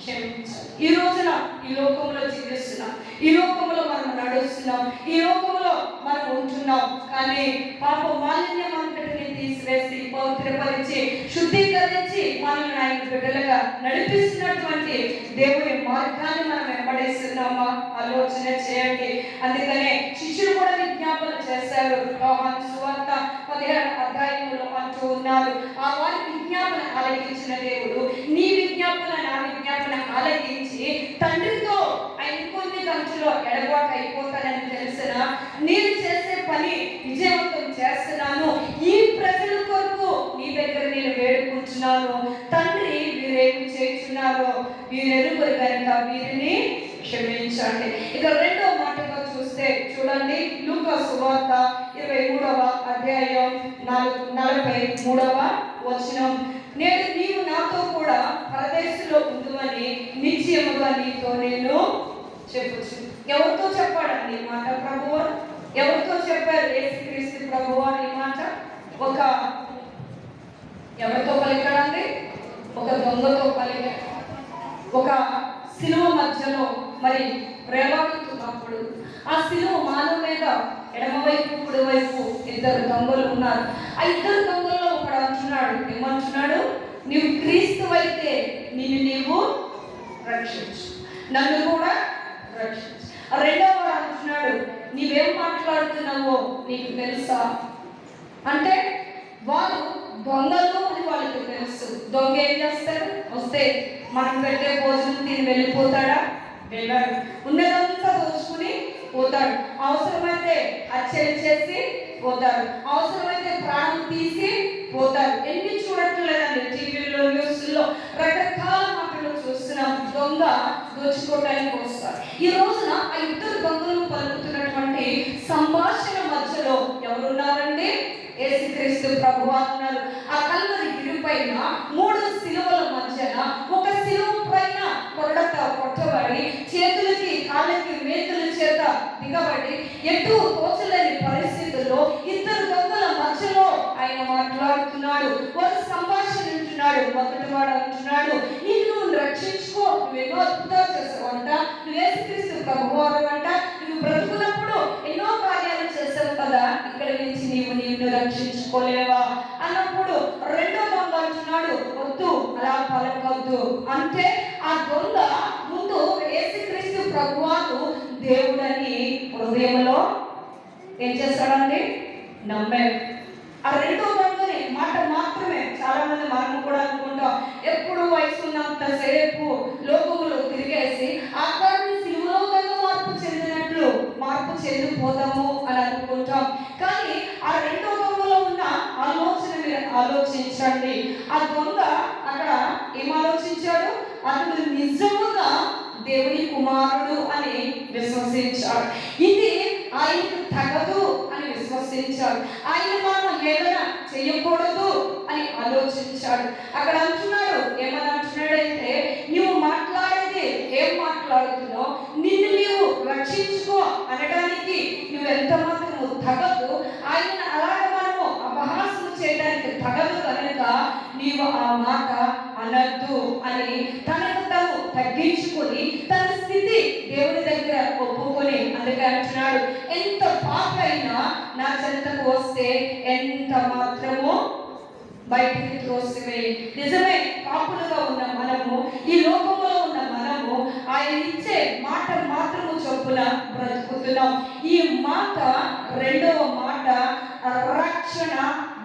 క్షమించాలి. ఈ రోజున ఈ లోకంలో జీవిస్తున్నాం, ఈ లోకంలో మనం నడుస్తున్నాం, ఈ లోకంలో మనం ఉంటున్నాం. కానీ పాప మాలిన్యం అంతటిని తీసివేసి పవిత్రపరిచి శుద్ధీకరించి మనల్ని ఆయన బిడ్డలుగా నడిపిస్తున్నటువంటి దేవుని మార్గాన్ని మనం వెంబడిస్తున్నామా? ఆలోచన చేయండి. అందుకనే శిష్యులు కూడా విజ్ఞాపన చేశారు. యోహాను సువార్త 17వ అధ్యాయంలో అంటూ ఉన్నారు, ఆ వారి విజ్ఞాపన ఆలకించిన దేవుడు నీ విజ్ఞాపన నా విజ్ఞాపన ఆలకించి తండ్రితో ఆయన కొన్ని కంచులో ఎడబాటు అయిపోతానని తెలిసిన నేను చేసే పని విజయవంతం చేస్తున్నాను, ఈ ప్రజల కొరకు నీ దగ్గర నేను వేడుకుంటున్నాను, తండ్రి వీరేమి చేస్తున్నారో వీరెరుగురు కనుక వీరిని క్షమించండి. ఇక రెండో మాటగా చూస్తే చూడండి, లూకా సువార్త 23వ అధ్యాయం 43వ వచనం, నేను నీవు నాతో కూడా పరదేశంలో ఉండుమని నిశ్చయముగా నీతో నేను చెప్పొచ్చు. ఎవరితో చెప్పాడండి ఈ మాట ప్రభువు? ఎవరితో చెప్పారు యేసుక్రీస్తు ప్రభువు ఈ మాట? ఎవరితో పలికాడండి? ఒక దొంగతో పలికాడు. ఒక సిలువ మధ్యలో మరి ప్రేలాడుతున్నప్పుడు ఆ సిలువ మానవ మీద ఎడమవైపు కుడివైపు 2 దొంగలు ఉన్నారు. ఆ 2 దొంగల్లో ఒకడు అంటున్నాడు, ఏమంటున్నాడు? నీవు క్రీస్తు అయితే నిన్ను నీవు రక్షించు, నన్ను కూడా రక్షించు. రెండవ వాడు అంటున్నాడు, నీవేం మాట్లాడుతున్నావో నీకు తెలుసా? అంటే వారు దొంగలు అని వాళ్ళకి తెలుసు. దొంగ ఏం చేస్తాడు? వస్తే మనం పెట్టే భోజనం తిని వెళ్ళిపోతాడా? వెళ్ళాడు. ఉన్నదంతా దోచుకుని పోతాడు. అవసరమైతే హత్య చేసి పోతాడు. అవసరమైతే ప్రాణం తీసి పోతాడు. ఎన్ని చూడట్లేదండి టీవీలో, న్యూస్లో రకరకాల మాటలు చూస్తున్నాం. దొంగ దోచుకోవడానికి వస్తారు. ఈ రోజున ఆ ఇద్దరు దొంగలు పలుకుతున్నటువంటి సంభాషణ మధ్యలో ఎవరున్నారండి? యేసుక్రీస్తు ప్రభువారు ఉన్నారు. ఆ కల్వరి గిరి పైన 3 శిలువల మధ్యన ఒక శిలువ పైన కొట్టబడి చేతులకి కాళ్ళకి మేతుల చేత దిగబడి ఎటు తోచలేని పరిస్థితుల్లో ఇద్దరు దొంగల మధ్యలో ఆయన మాట్లాడుతున్నాడు. వారు సంభాషణ ఉంటున్నాడు. మొదటి వాడు అంటున్నాడు, నిన్ను రక్షించుకో, నువ్వెన్నో అద్భుతాలు చేసావంట, నువ్వు యేసుక్రీస్తు ప్రభువారు అంట, నువ్వు బ్రతుకున్నప్పుడు ఎన్నో కార్యాలు చేసావు కదా, ఇక్కడ నుంచి నిన్ను రక్షించుకోలేవా అన్నప్పుడు రెండో దొంగ అంటున్నాడు, వద్దు, అలా పలకవద్దు. అంటే ఆ దొంగ ముందు యేసుక్రీస్తు ప్రభువారు దేవుడని హృదయంలో ఏం చేస్తాడండి? నమ్మాడు. ఆ రెండో దొంగని మాట మాత్రమే. చాలా మంది మనం కూడా అనుకుంటాం, ఎప్పుడు వయసు ఉన్నంతసేపు లోకములో తిరిగేసి ఆకారాన్ని సిలువలో మార్పు చెందిపోతాము అని అనుకుంటాం. కానీ ఆ రెండో దొంగలో ఉన్న ఆలోచన మీరు ఆలోచించండి. ఆ దొంగ అక్కడ ఏం ఆలోచించాడు? అతడు నిజముగా దేవుని కుమారుడు అని విశ్వసించాడు. ఇది ఆయనకు తగదు అని విశ్వసించాడు. ఆయన మనం ఏదైనా చేయకూడదు అని ఆలోచించాడు. అక్కడ అంటున్నాడు, ఏమని అంటున్నాడంటే, నువ్వు మాట్లాడేది ఏం మాట్లాడుతున్నావు, నిన్ను నీవు రక్షించుకో అనడానికి నువ్వు ఎంత మాత్రము తగదు. ఆయన అలాగే మనము అపహాసం చేయడానికి తగదు కనుక నీవు ఆ మాట అనద్దు అని తనకు తాను తగ్గించుకొని తన స్థితి దేవుని దగ్గర ఒప్పుకొని అందుకే అంటున్నాడు, ఎంత పాప అయినా నా చెంతకు వస్తే ఎంత మాత్రమో బయటికి త్రోసివేయి. నిజమే, పాపులుగా ఉన్న మనము, ఈ లోకంలో ఉన్న మనము ఆయన ఇచ్చే మాట మాత్రము చొప్పున బ్రతుకుతున్నాం. ఈ మాట రెండవ మాట రక్షణ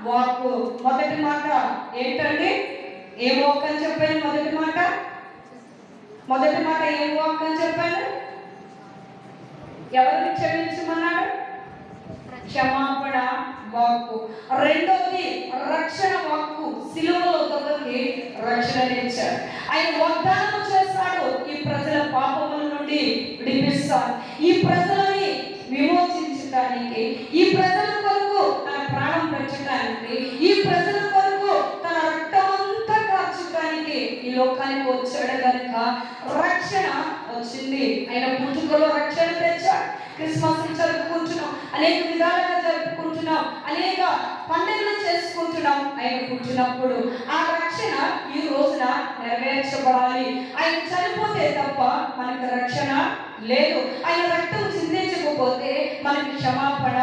వాక్కు. మొదటి మాట ఏంటండి? ఏ వాక్ అని చెప్పాను? మొదటి మాట ఏం వాక్ అని చెప్పాను? ఎవరిని క్షమించమన్నాడు? క్షమాపణ వాక్కు. రెండవది రక్షణ వాక్కు. సిలువలో దొంగకి రక్షణనిచ్చాడు. ఆయన వాగ్దానం చేస్తాడు, ఈ ప్రజల పాపముల నుండి విడిపిస్తాడు, ఈ ప్రజలని విమోచించడానికి, ఈ ప్రజల కొరకు తన ప్రాణం పెట్టడానికి, ఈ ప్రజల కొరకు తన రక్తమంతా కార్చడానికి ఈ లోకానికి వచ్చాడు కనుక రక్షణ వచ్చింది. ఆయన పుట్టుకలో రక్షణ తెచ్చాడు. క్రిస్మస్ జరుపుకుంటున్నాం, అనేక విధాలుగా జరుపుకుంటున్నాం, అనేక పండుగలు చేసుకుంటున్నాం. ఆయన పుట్టినప్పుడు ఆ రక్షణ ఈ రోజున నెరవేర్చబడాలి. ఆయన చనిపోతే తప్ప మనకు రక్షణ లేదు. ఆయన రక్తం చిందించకపోతే మనకి క్షమాపణ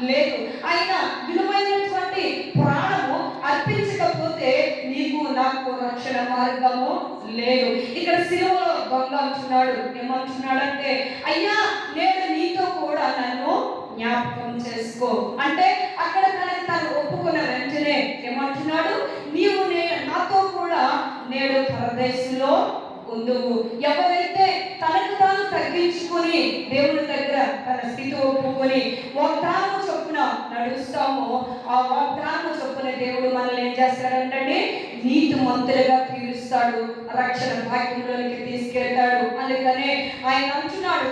లేదు. ఆయన విలువైనటువంటి ప్రాణము అర్పించకపోతే నీకు నాకు రక్షణ మార్గము లేదు. ఇక్కడ సిలువలో దొంగ అంటున్నాడు, ఏమంటున్నాడంటే, అయ్యా నేను నీతో కూడా నన్ను జ్ఞాపకం చేసుకో అంటే అక్కడ తను ఒప్పుకున్న వెంటనే ఏమంటున్నాడు, నీవు నాతో కూడా నేడు పరదేశంలో ఉందువు. ఎవరైతే తనకు తాను తగ్గించుకొని దేవుని దగ్గర తన స్థితి ఒప్పుకొని వాగ్దానం చొప్పున నడుస్తామో ఆ వాగ్దానం చొప్పున దేవుడు మనల్ని ఏం చేస్తాడంటే నీతిమంతులుగా తీరుస్తాడు, రక్షణ భాగ్యంలోనికి తీసుకెళ్తాడు. అందుకనే ఆయన అంటున్నాడు,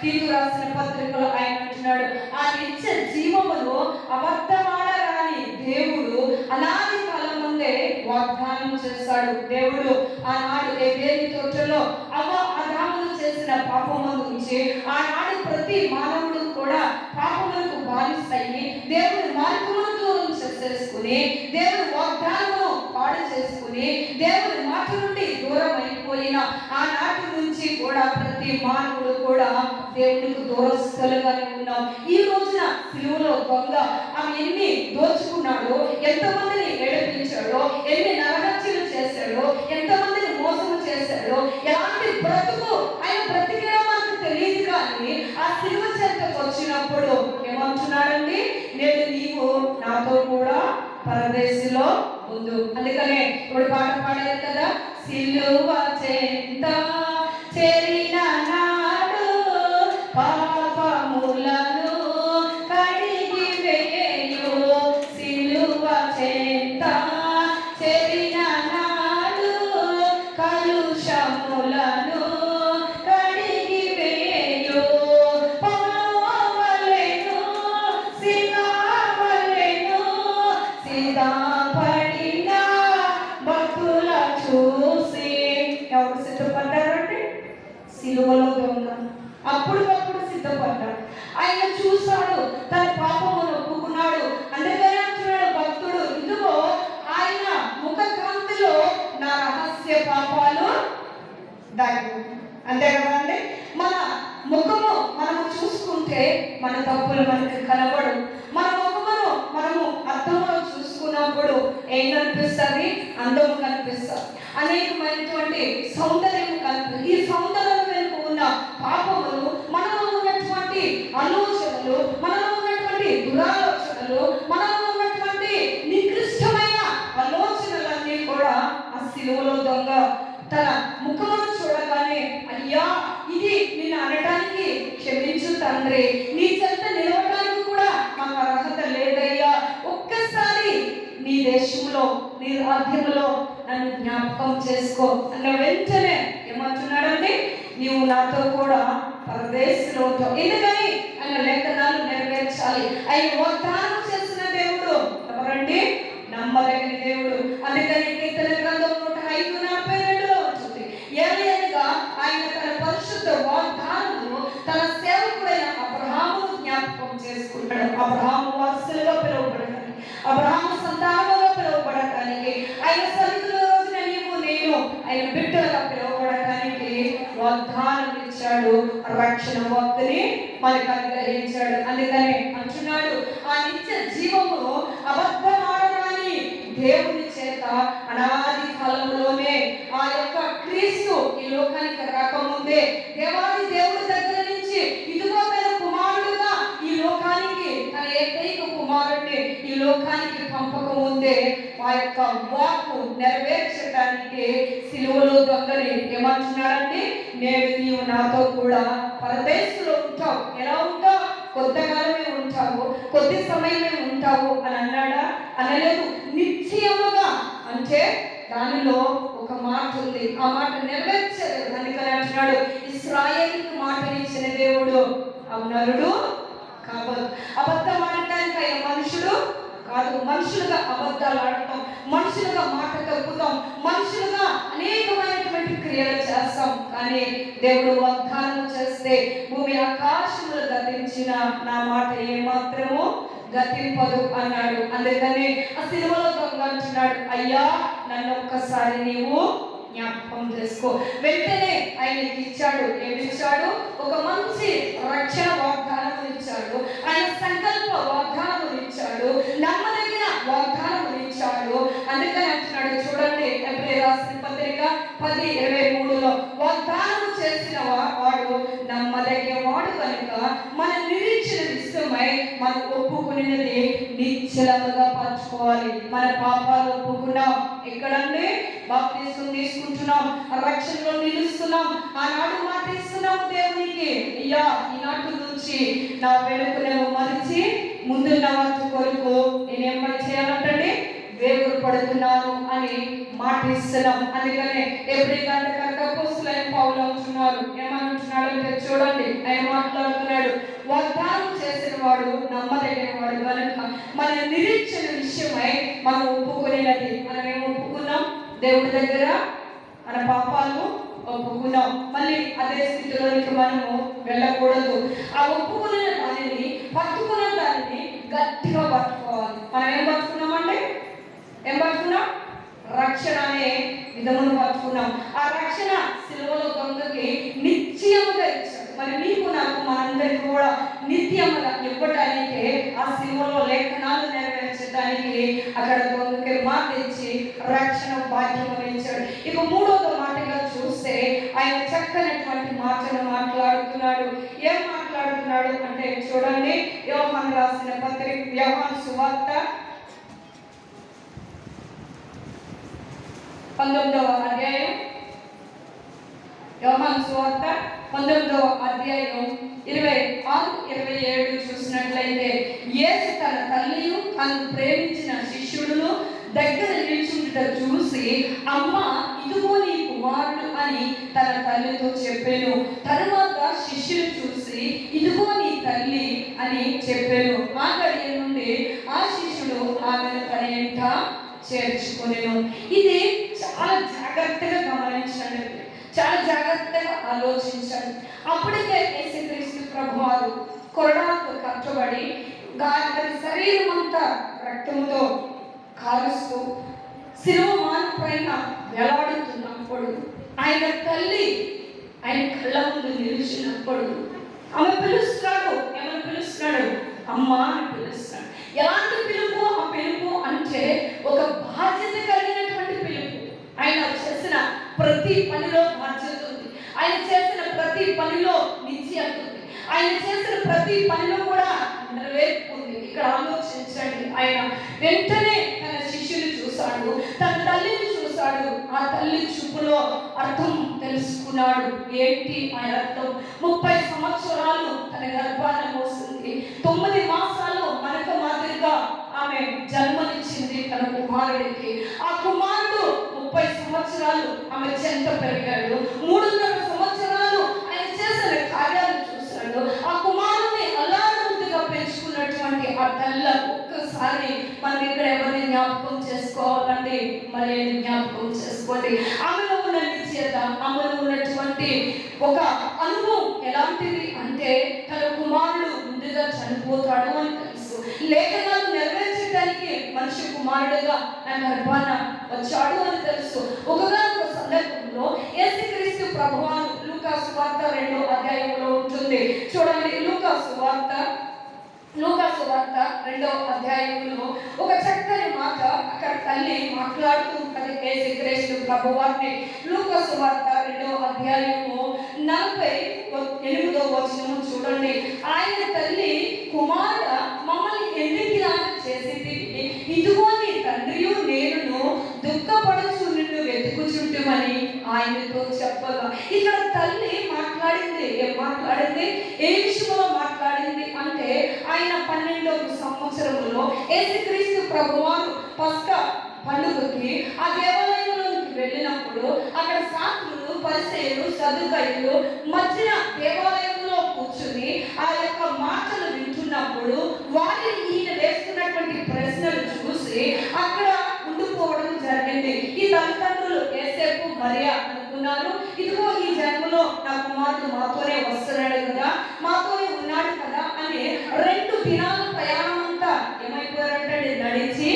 తీతు రాసిన పత్రికలో ఆయన అంటున్నాడు, ఆ నిత్య జీవములో అబద్ధమాడరాని దేవుడు అనాది కాలం ముందే వాగ్దానం చేస్తాడు. దేవుడు ఆనాడు ఏదేని తోటలో అదాములు చేసిన పాపము గురించి ఆనాడు ప్రతి మానవుడు కూడా పాపములకు బానిసయ్యి దేవుని మార్గమును దూరం చేసేసుకుని దేవుని వాగ్దానమును పాడు చేసుకుని దేవుని మాట నుండి దూరం అయిపోయిన ఆనాటి నుంచి కూడా ప్రతి మానవుడు కూడా దేవునికి దూరస్తులుగానే ఉన్నాం. ఈ రోజున సిలువలో దొంగ ఆమె ఎన్ని దోచుకున్నాడో, ఎంతమందిని ఏడిపించాడో, ఎన్ని నరహత్యలు చేశాడో, ఎంతమందిని మోసం చేశాడో, ఎలాంటి బ్రతుకు ఆయన బ్రతికేయడం మనకు తెలియదు. కానీ ఆ సిలువ చెంతకు వచ్చినప్పుడు ఏమంటున్నాడండి, నేను నీవు నాతో కూడా పరదేశం సిలువ చెంత చేరిన నాడు పాపములను కడిగి వేయు సిలువ చెంత చేరిన నాడు కలుషములను కడిగి వేయు పవనవలెను సినావలెను సిద్ధపడిన భక్తుల చూసి ఎవరు సిద్ధపడ్డారంటే సిలువలో దొంగ అప్పుడప్పుడు సిద్ధపడ్డాడు. ఆయన చూశాడు, తన పాపమును ఒప్పుకున్నాడు. అందుకనే అంటున్నాడు భక్తుడు, ఇదిగో ఆయన ముఖ కాంతిలో నా రహస్య పాపాలు దాగి. అంతే కదండి, మన ముఖము మనము చూసుకుంటే మన తప్పులు మనకు కనబడు. మన ముఖమును మనము అర్థంలో చూసుకున్నప్పుడు ఏం కనిపిస్తుంది? అందము కనిపిస్తుంది, అనేకమైనటువంటి సౌందర్యం కనిపిస్తుంది. ఈ సౌందర్యం వెనుక ఉన్న పాపములు, మనలో ఉన్నటువంటి ఆలోచనలు, మనలో ఉన్నటువంటి దురాలోచనలు, మనలో ఉన్నటువంటి నికృష్టమైన ఆలోచనలన్నీ కూడా ఆ సిలువలో దొంగ తన ముఖమును చూడగానే, అయ్యా ఇది నేను అనడానికి క్షమించు తండ్రి, నీ చెంత నిలవడానికి కూడా మాకు అర్హత లేదయ్యా, ఒక్కసారి నీ దేశంలో నీ రాజ్యంలో నన్ను జ్ఞాపకం చేసుకో అన్న వెంటనే ఏమంటున్నాడండి? నీవు నాతో కూడా పరదేశంలో ఉంటావు. ఎందుకని ఆయన లేఖనాలు నెరవేర్చాలి. ఆయన వాగ్దానం చేసిన దేవుడు ఎవరండి? నమ్మదగిన దేవుడు. అందుకని కీర్తన గ్రంథం 105:42 ఉంటుంది, ఏలయనగా ఆయన తన పరిశుద్ధ వాగ్దానమును తన సేవకుడైన అబ్రహామును జ్ఞాపకం చేసుకున్నాడు. అబ్రహాము వారసులుగా పిలువబడటానికి, అబ్రహాము సంతానముగా పిలువబడటానికి, ఆయన సన్నిధిలో రోజున నీవు నేను ఆయన బిడ్డలుగా పిలువబడటానికి వాగ్దానం ఇచ్చాడు. రక్షణ వాక్కుని మనకు అనుగ్రహించాడు. అందుకని అంటున్నాడు, ఆ నిత్య జీవమును అబద్ధమాడరాని దేవుని చేత అనాది కాలంలోనే ఆ యొక్క క్రీస్తు ఈ లోకానికి రాకముందే దేవాది దేవుడి దగ్గర నుంచి ఇదిగో తన కుమారుడుగా ఈ లోకానికి, తన ఏకైక కుమారుడిని ఈ లోకానికి పంపక ముందే ఆ యొక్క వాక్కు నెరవేర్చడానికి సిలువలో దొంగని ఏమంటున్నాడంటే, నేడు నీవు నాతో కూడా పరదేశంలో ఉంటావు. ఎలా ఉంటావు? కొంతకాలమే ఉంటావు, కొద్ది సమయమే ఉంటావు అని అన్నాడా? అనలేదు. నిశ్చయముగా అంటే దానిలో ఒక మాట ఉంది, ఆ మాట నెరవేర్చలేదు. అందుకని అంటున్నాడు, ఇశ్రాయేలుకు మాటనిచ్చిన దేవుడు అవునరుడు కాదు. అబద్ధం ఆడటానికి ఆయన మనుషుడు కాదు. మనుషులుగా అబద్ధాలు ఆడటం, మనుషులుగా మాట తప్పుతాం, మనుషులుగా అనేకమైనటువంటి క్రియలు చేస్తాం. కానీ దేవుడు వాగ్దానం చేస్తే భూమి ఆకాశములు గతించిన నా మాట ఏమాత్రము గతింపదు అన్నాడు. అందుకని ఆ సిలువలో దొంగ అంటున్నాడు, అయ్యా నన్ను ఒక్కసారి నీవు జ్ఞాపకం చేసుకో. వెంటనే ఆయనకి ఇచ్చాడు. ఏమిచ్చాడు? ఒక మంచి రక్షణ వాగ్దానం ఇచ్చాడు. ఆయన సంకల్ప వాగ్దానం ఇచ్చాడు, నమ్మదగిన వాగ్దానం ఇచ్చాడు. అందుకని అంటున్నాడు, చూడండి ఎబ్రియలు రాసిన పత్రిక 10:23 వాగ్దానం చేసిన వాడు నమ్మదగిన వాడు కనుక మన నిరీక్షణ విషయమై మనం ఒప్పుకునేది నిశ్చలముగా పంచుకోవాలి. మన పాపాలు ఒప్పుకున్నాం, ఎక్కడంటే బాప్తిసం తీసుకుంటున్నాం, రక్షణలో నిలుస్తున్నాం, ఆనాడు మాట ఇస్తున్నాం దేవునికి, అయ్యా ఈనాటి నుంచి నా వెనుకనేమో మరిచి ముందున్న వాటి కొరకు నేనేమని చేయాలంటే వేగురు పడుతున్నాను అని మాట ఇస్తున్నాం. అందుకనే ఎప్పుడైనా అపోస్తలులైన పౌలు అంటున్నారు, ఏమంటున్నాడు అంటే చూడండి, ఆయన మాట్లాడుతున్నాడు, వాగ్దానం చేసిన వాడు నమ్మదగిన వాడు కనుక మన నిరీక్షణ విషయమై మనం ఒప్పుకునేది. మనం ఏం ఒప్పుకున్నాం? దేవుడి దగ్గర మన పాపాలను ఒప్పుకున్నాం. మళ్ళీ అదే స్థితిలోనికి మనము వెళ్ళకూడదు. ఆ ఒప్పుకునే దానిని, పట్టుకున్న దానిని గట్టిగా పట్టుకోవాలి. మనం ఏం పట్టుకున్నామంటే ఏం పట్టుకున్నాం? రక్షణ అనే విధమును పట్టుకున్నాం. ఆ రక్షణ సిలువలో దొంగకి నిత్యముగా ఇచ్చాడు. మరి నీకు నాకు మనందరికీ కూడా నిత్యముగా ఇవ్వటానికి ఆ సిలువలో లేఖనాలు నెరవేర్చడానికి అక్కడ దొంగకి మాట ఇచ్చి రక్షణ భాగ్యము ఇచ్చాడు. ఇక మూడవ మాటగా చూస్తే ఆయన చక్కనటువంటి మాటను మాట్లాడుతున్నాడు. ఏం మాట్లాడుతున్నాడు అంటే చూడండి, యోహాను రాసిన పత్రిక, యోహాను సువార్త 19వ అధ్యాయం యోహాను సువార్త 19వ అధ్యాయం 26-27 చూసినట్లయితే, యేసు తన తల్లియు తను ప్రేమించిన శిష్యుడును దగ్గర నిల్చుంట చూసి, అమ్మ ఇదిగో నీ కుమారుడు అని తన తల్లితో చెప్పాను. తరువాత శిష్యులు చూసి, ఇదిగో నీ తల్లి అని చెప్పాను. ఆ గడియ నుండి ఆ శిష్యుడు ఆమెను తన ఇంట చేర్చుకునేను. ఇది చాలా జాగ్రత్తగా గమనించండి, చాలా జాగ్రత్తగా ఆలోచించండి. అప్పటికే యేసుక్రీస్తు ప్రభువారు కొరడాతో కట్టబడి శరీరం అంతా రక్తంతో కారుస్తూ శిలువ మాను పైన వేలాడుతున్నప్పుడు, ఆయన తల్లి ఆయన కళ్ళ ముందు నిలిచినప్పుడు ఆమె పిలుస్తున్నాడు. ఏమని పిలుస్తున్నాడు? అమ్మ అని పిలుస్తున్నాడు. ఎలాంటి పిలుపు? ఆ పిలుపు అంటే ఒక బాధ్యత కలిగినటువంటి పిలుపు. ఆయన చేసిన ప్రతి పనిలో బాధ్యత ఉంది. ఆయన చేసిన ప్రతి పనిలో నిశ్చయత ఉంది. ఆయన చేసిన ప్రతి పనిలో కూడా నెరవేర్పు ఉంది. ఇక్కడ ఆలోచించండి, ఆయన వెంటనే తన శిష్యుని చూశాడు, తన తల్లిని చూశాడు. ఆ తల్లి చూపులో అర్థం తెలుసుకున్నాడు. ఏంటి ఆయన అర్థం? 30 సంవత్సరాలు తన గర్భాన్ని మోసింది. 9 మాసాలు మనకు మాదిరిగా ఆమె జన్మనిచ్చింది తన కుమారుడికి. ఆ కుమారుడు 30 సంవత్సరాలు ఆమె చెంత పెరిగాడు. 3.5 సంవత్సరాలు ఆయన చేసిన కార్యాలు చూశాడు. ఆ కుమారుడిని అలారంగా పెంచుకున్నటువంటి ఆ తల్లి ఒక్కసారి మనం ఇక్కడ ఎవరిని జ్ఞాపకం చేసుకోవాలండి? మరి జ్ఞాపకం చేసుకోండి. ఆమెలో ఉన్న నిశ్చయత, ఆమెలో ఉన్నటువంటి ఒక అనుభవం ఎలాంటిది అంటే, తన కుమారుడు ముందుగా చనిపోతాడు అని తెలుసు. లేఖనాలు నెరవేర్చడానికి మనిషి కుమారుడుగా నా గర్భాన వచ్చాడు అని తెలుసు. ఒకగానొక సందర్భంలో యేసుక్రీస్తు ప్రభువారు లూకా సువార్త 2వ అధ్యాయంలో ఉంటుంది. చూడండి, లూకా సువార్త 2వ అధ్యాయంలో ఒక చక్కని మాట అక్కడ తల్లి మాట్లాడుతూ ఉంటుంది యేసుక్రీస్తు ప్రభువారిని. లూకా సువార్త 2వ అధ్యాయము 48వ వచనము చూడండి. ఆయన తల్లి, కుమారుడా మమ్మల్ని ఎందుకు ఇలా చేసింది? ఇదిగో నీ తండ్రియు నేనును దుఃఖపడుచు నిన్ను వెతుకుచుంటుమని ఆయనతో చెప్పగా, ఇక్కడ తల్లి మాట్లాడింది. ఏం మాట్లాడింది? ఏ విషయంలో మాట్లాడింది అంటే, ఆయన 12వ సంవత్సరంలో యేసుక్రీస్తు ప్రభువారు పస్కా పండుగకి ఆ దేవాలయంలోకి వెళ్ళినప్పుడు అక్కడ శాస్త్రులు, పరిసయ్యులు, సదుకాయులు మధ్యన దేవాలయంలో కూర్చుని ఆ యొక్క మాటలు వింటున్నప్పుడు వారిని ఈయన వేస్తున్నటువంటి ప్రశ్నలు చూసి అక్కడ ఉండిపోవడం జరిగింది. ఈ తల్లిదండ్రులు యేసేపు, మరియా అనుకున్నారు, ఇదిగో ఈ జన్మలో నా కుమారుడు మాతోనే వస్తున్నాడు కదా, మాతోనే ఉన్నాడు కదా అని 2 దినాల ప్రయాణం అంతా ఏమైపోయారంటే నడిచి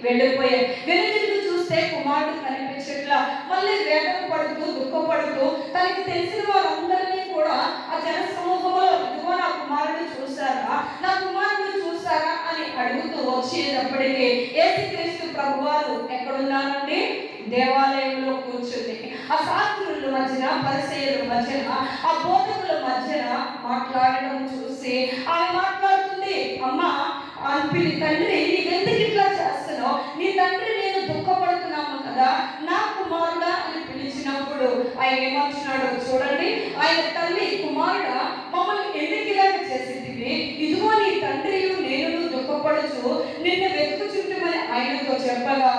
వెళ్ళిపోయారు. వెనుదిరిగి చూస్తే కుమారుడు కనిపించట్లా. మళ్ళీ వేదన పడుతూ, దుఃఖపడుతూ తనకి తెలిసిన వారందరినీ కూడా ఆ జన సమూహంలో, ఇదిగో నా కుమారుడు చూసారా, నా కుమారుడు చూసారా అని అడుగుతూ వచ్చేటప్పటికి యేసుక్రీస్తు ప్రభువారు ఎక్కడున్నారండి? దేవాలయంలో కూర్చుంది. ఆ శాస్త్రుల మధ్యన, పరిసయ్యుల మధ్యన, ఆ బోధకుల మధ్యన మాట్లాడడం చూసి ఆమె మాట్లాడుతుంది, అమ్మ తండ్రి నీవెందుకు ఇట్లా చేస్తున్నావు? నీ తండ్రి నేను దుఃఖపడుతున్నాము కదా, నా కుమారుడా అని పిలిచినప్పుడు ఆయన ఏమంటున్నాడు చూడండి. ఆయన తల్లి, కుమారుడా మమ్మల్ని ఎందుకు ఇలా చేసింది? ఇదిగో నీ తండ్రియు నేను దుఃఖపడుచు నిన్ను వెతుకుచుంటుమని ఆయనతో చెప్పగా,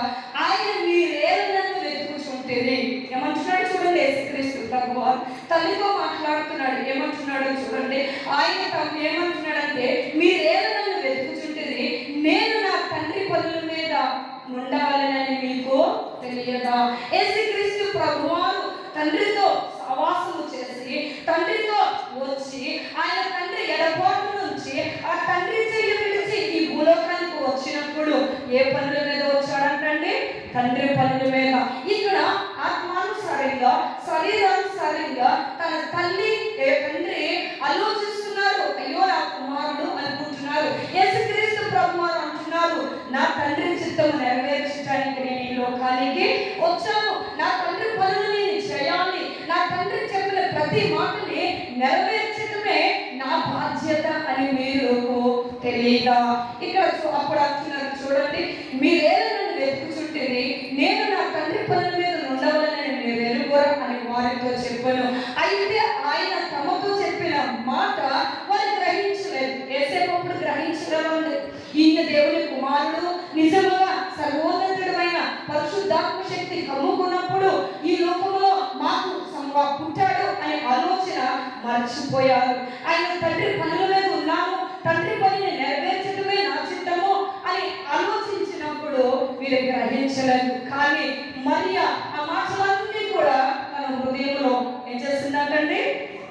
ఆయన మీరేలా నన్ను వెతుకుచుంటేది? ఏమంటున్నాడు చూడండి. యేసుక్రీస్తు ప్రభువారు తల్లితో మాట్లాడుతున్నాడు. ఏమంటున్నాడు చూడండి. ఆయన తను ఏమంటున్నాడంటే, మీరేలా నన్ను వెతుకుచుంటేది? నేను నా తండ్రి పనుల మీద ఉండవాలని మీకు తెలియదా? యేసుక్రీస్తు ప్రభువారు తండ్రితో సహవాసము చేసి, తండ్రితో వచ్చి, ఆయన తండ్రి ఎడబాటు నుంచి ఆ తండ్రి చెయ్యి విడిచి ఈ భూలోకానికి వచ్చినప్పుడు ఏ పనుల మీద వచ్చాడంటండి? తండ్రి పనుల మీద. ఇక్కడ ఆత్మానుసారంగా, శరీరానుసారంగా తన తల్లి, తండ్రి ఆలోచిస్తున్నారు. అయ్యో నా కుమారుడు అనుకుంటున్నారు. యేసుక్రీస్తు ప్రభువారు అంటున్నారు, నా తండ్రి చిత్తము నెరవేర్చడానికి నేను ఈ లోకానికి వచ్చాను. నా తండ్రి పనులు నేను చేయాలి. నా తండ్రి చెప్పిన ప్రతి మాటని నెరవేర్చడమే నా బాధ్యత అని మీరు తెలియదా? ఇక్కడ అప్పుడు అంటున్నారు చూడండి, మీరేలా నన్ను వెతుకుచుంటేది? నేను నా తండ్రి పనుల మీద ఉండవాలని మీరు ఎరుగురా అని వారితో చెప్పి చెప్పాను. అయితే ఆయన తమతో చెప్పిన మాట వారు గ్రహించలేదు. యేసేపప్పుడు గ్రహించలేదు. ఈయన దేవుని కుమారుడు, నిజముగా సర్వోన్నతుడమైన పరిశుద్ధాత్మ శక్తి కమ్ముకున్నప్పుడు ఈ లోకంలో మాకు పుట్టాడు అనే ఆలోచన మర్చిపోయారు. ఆయన తండ్రి పనుల మీద ఉన్నాము, తండ్రి పనిని నెరవేర్చడమే నా చిత్తము అని ఆలోచించినప్పుడు వీరు గ్రహించలేదు. కానీ మరియా ఆ మాటలన్నీ కూడా తన హృదయంలో ఏం చేస్తుందంటే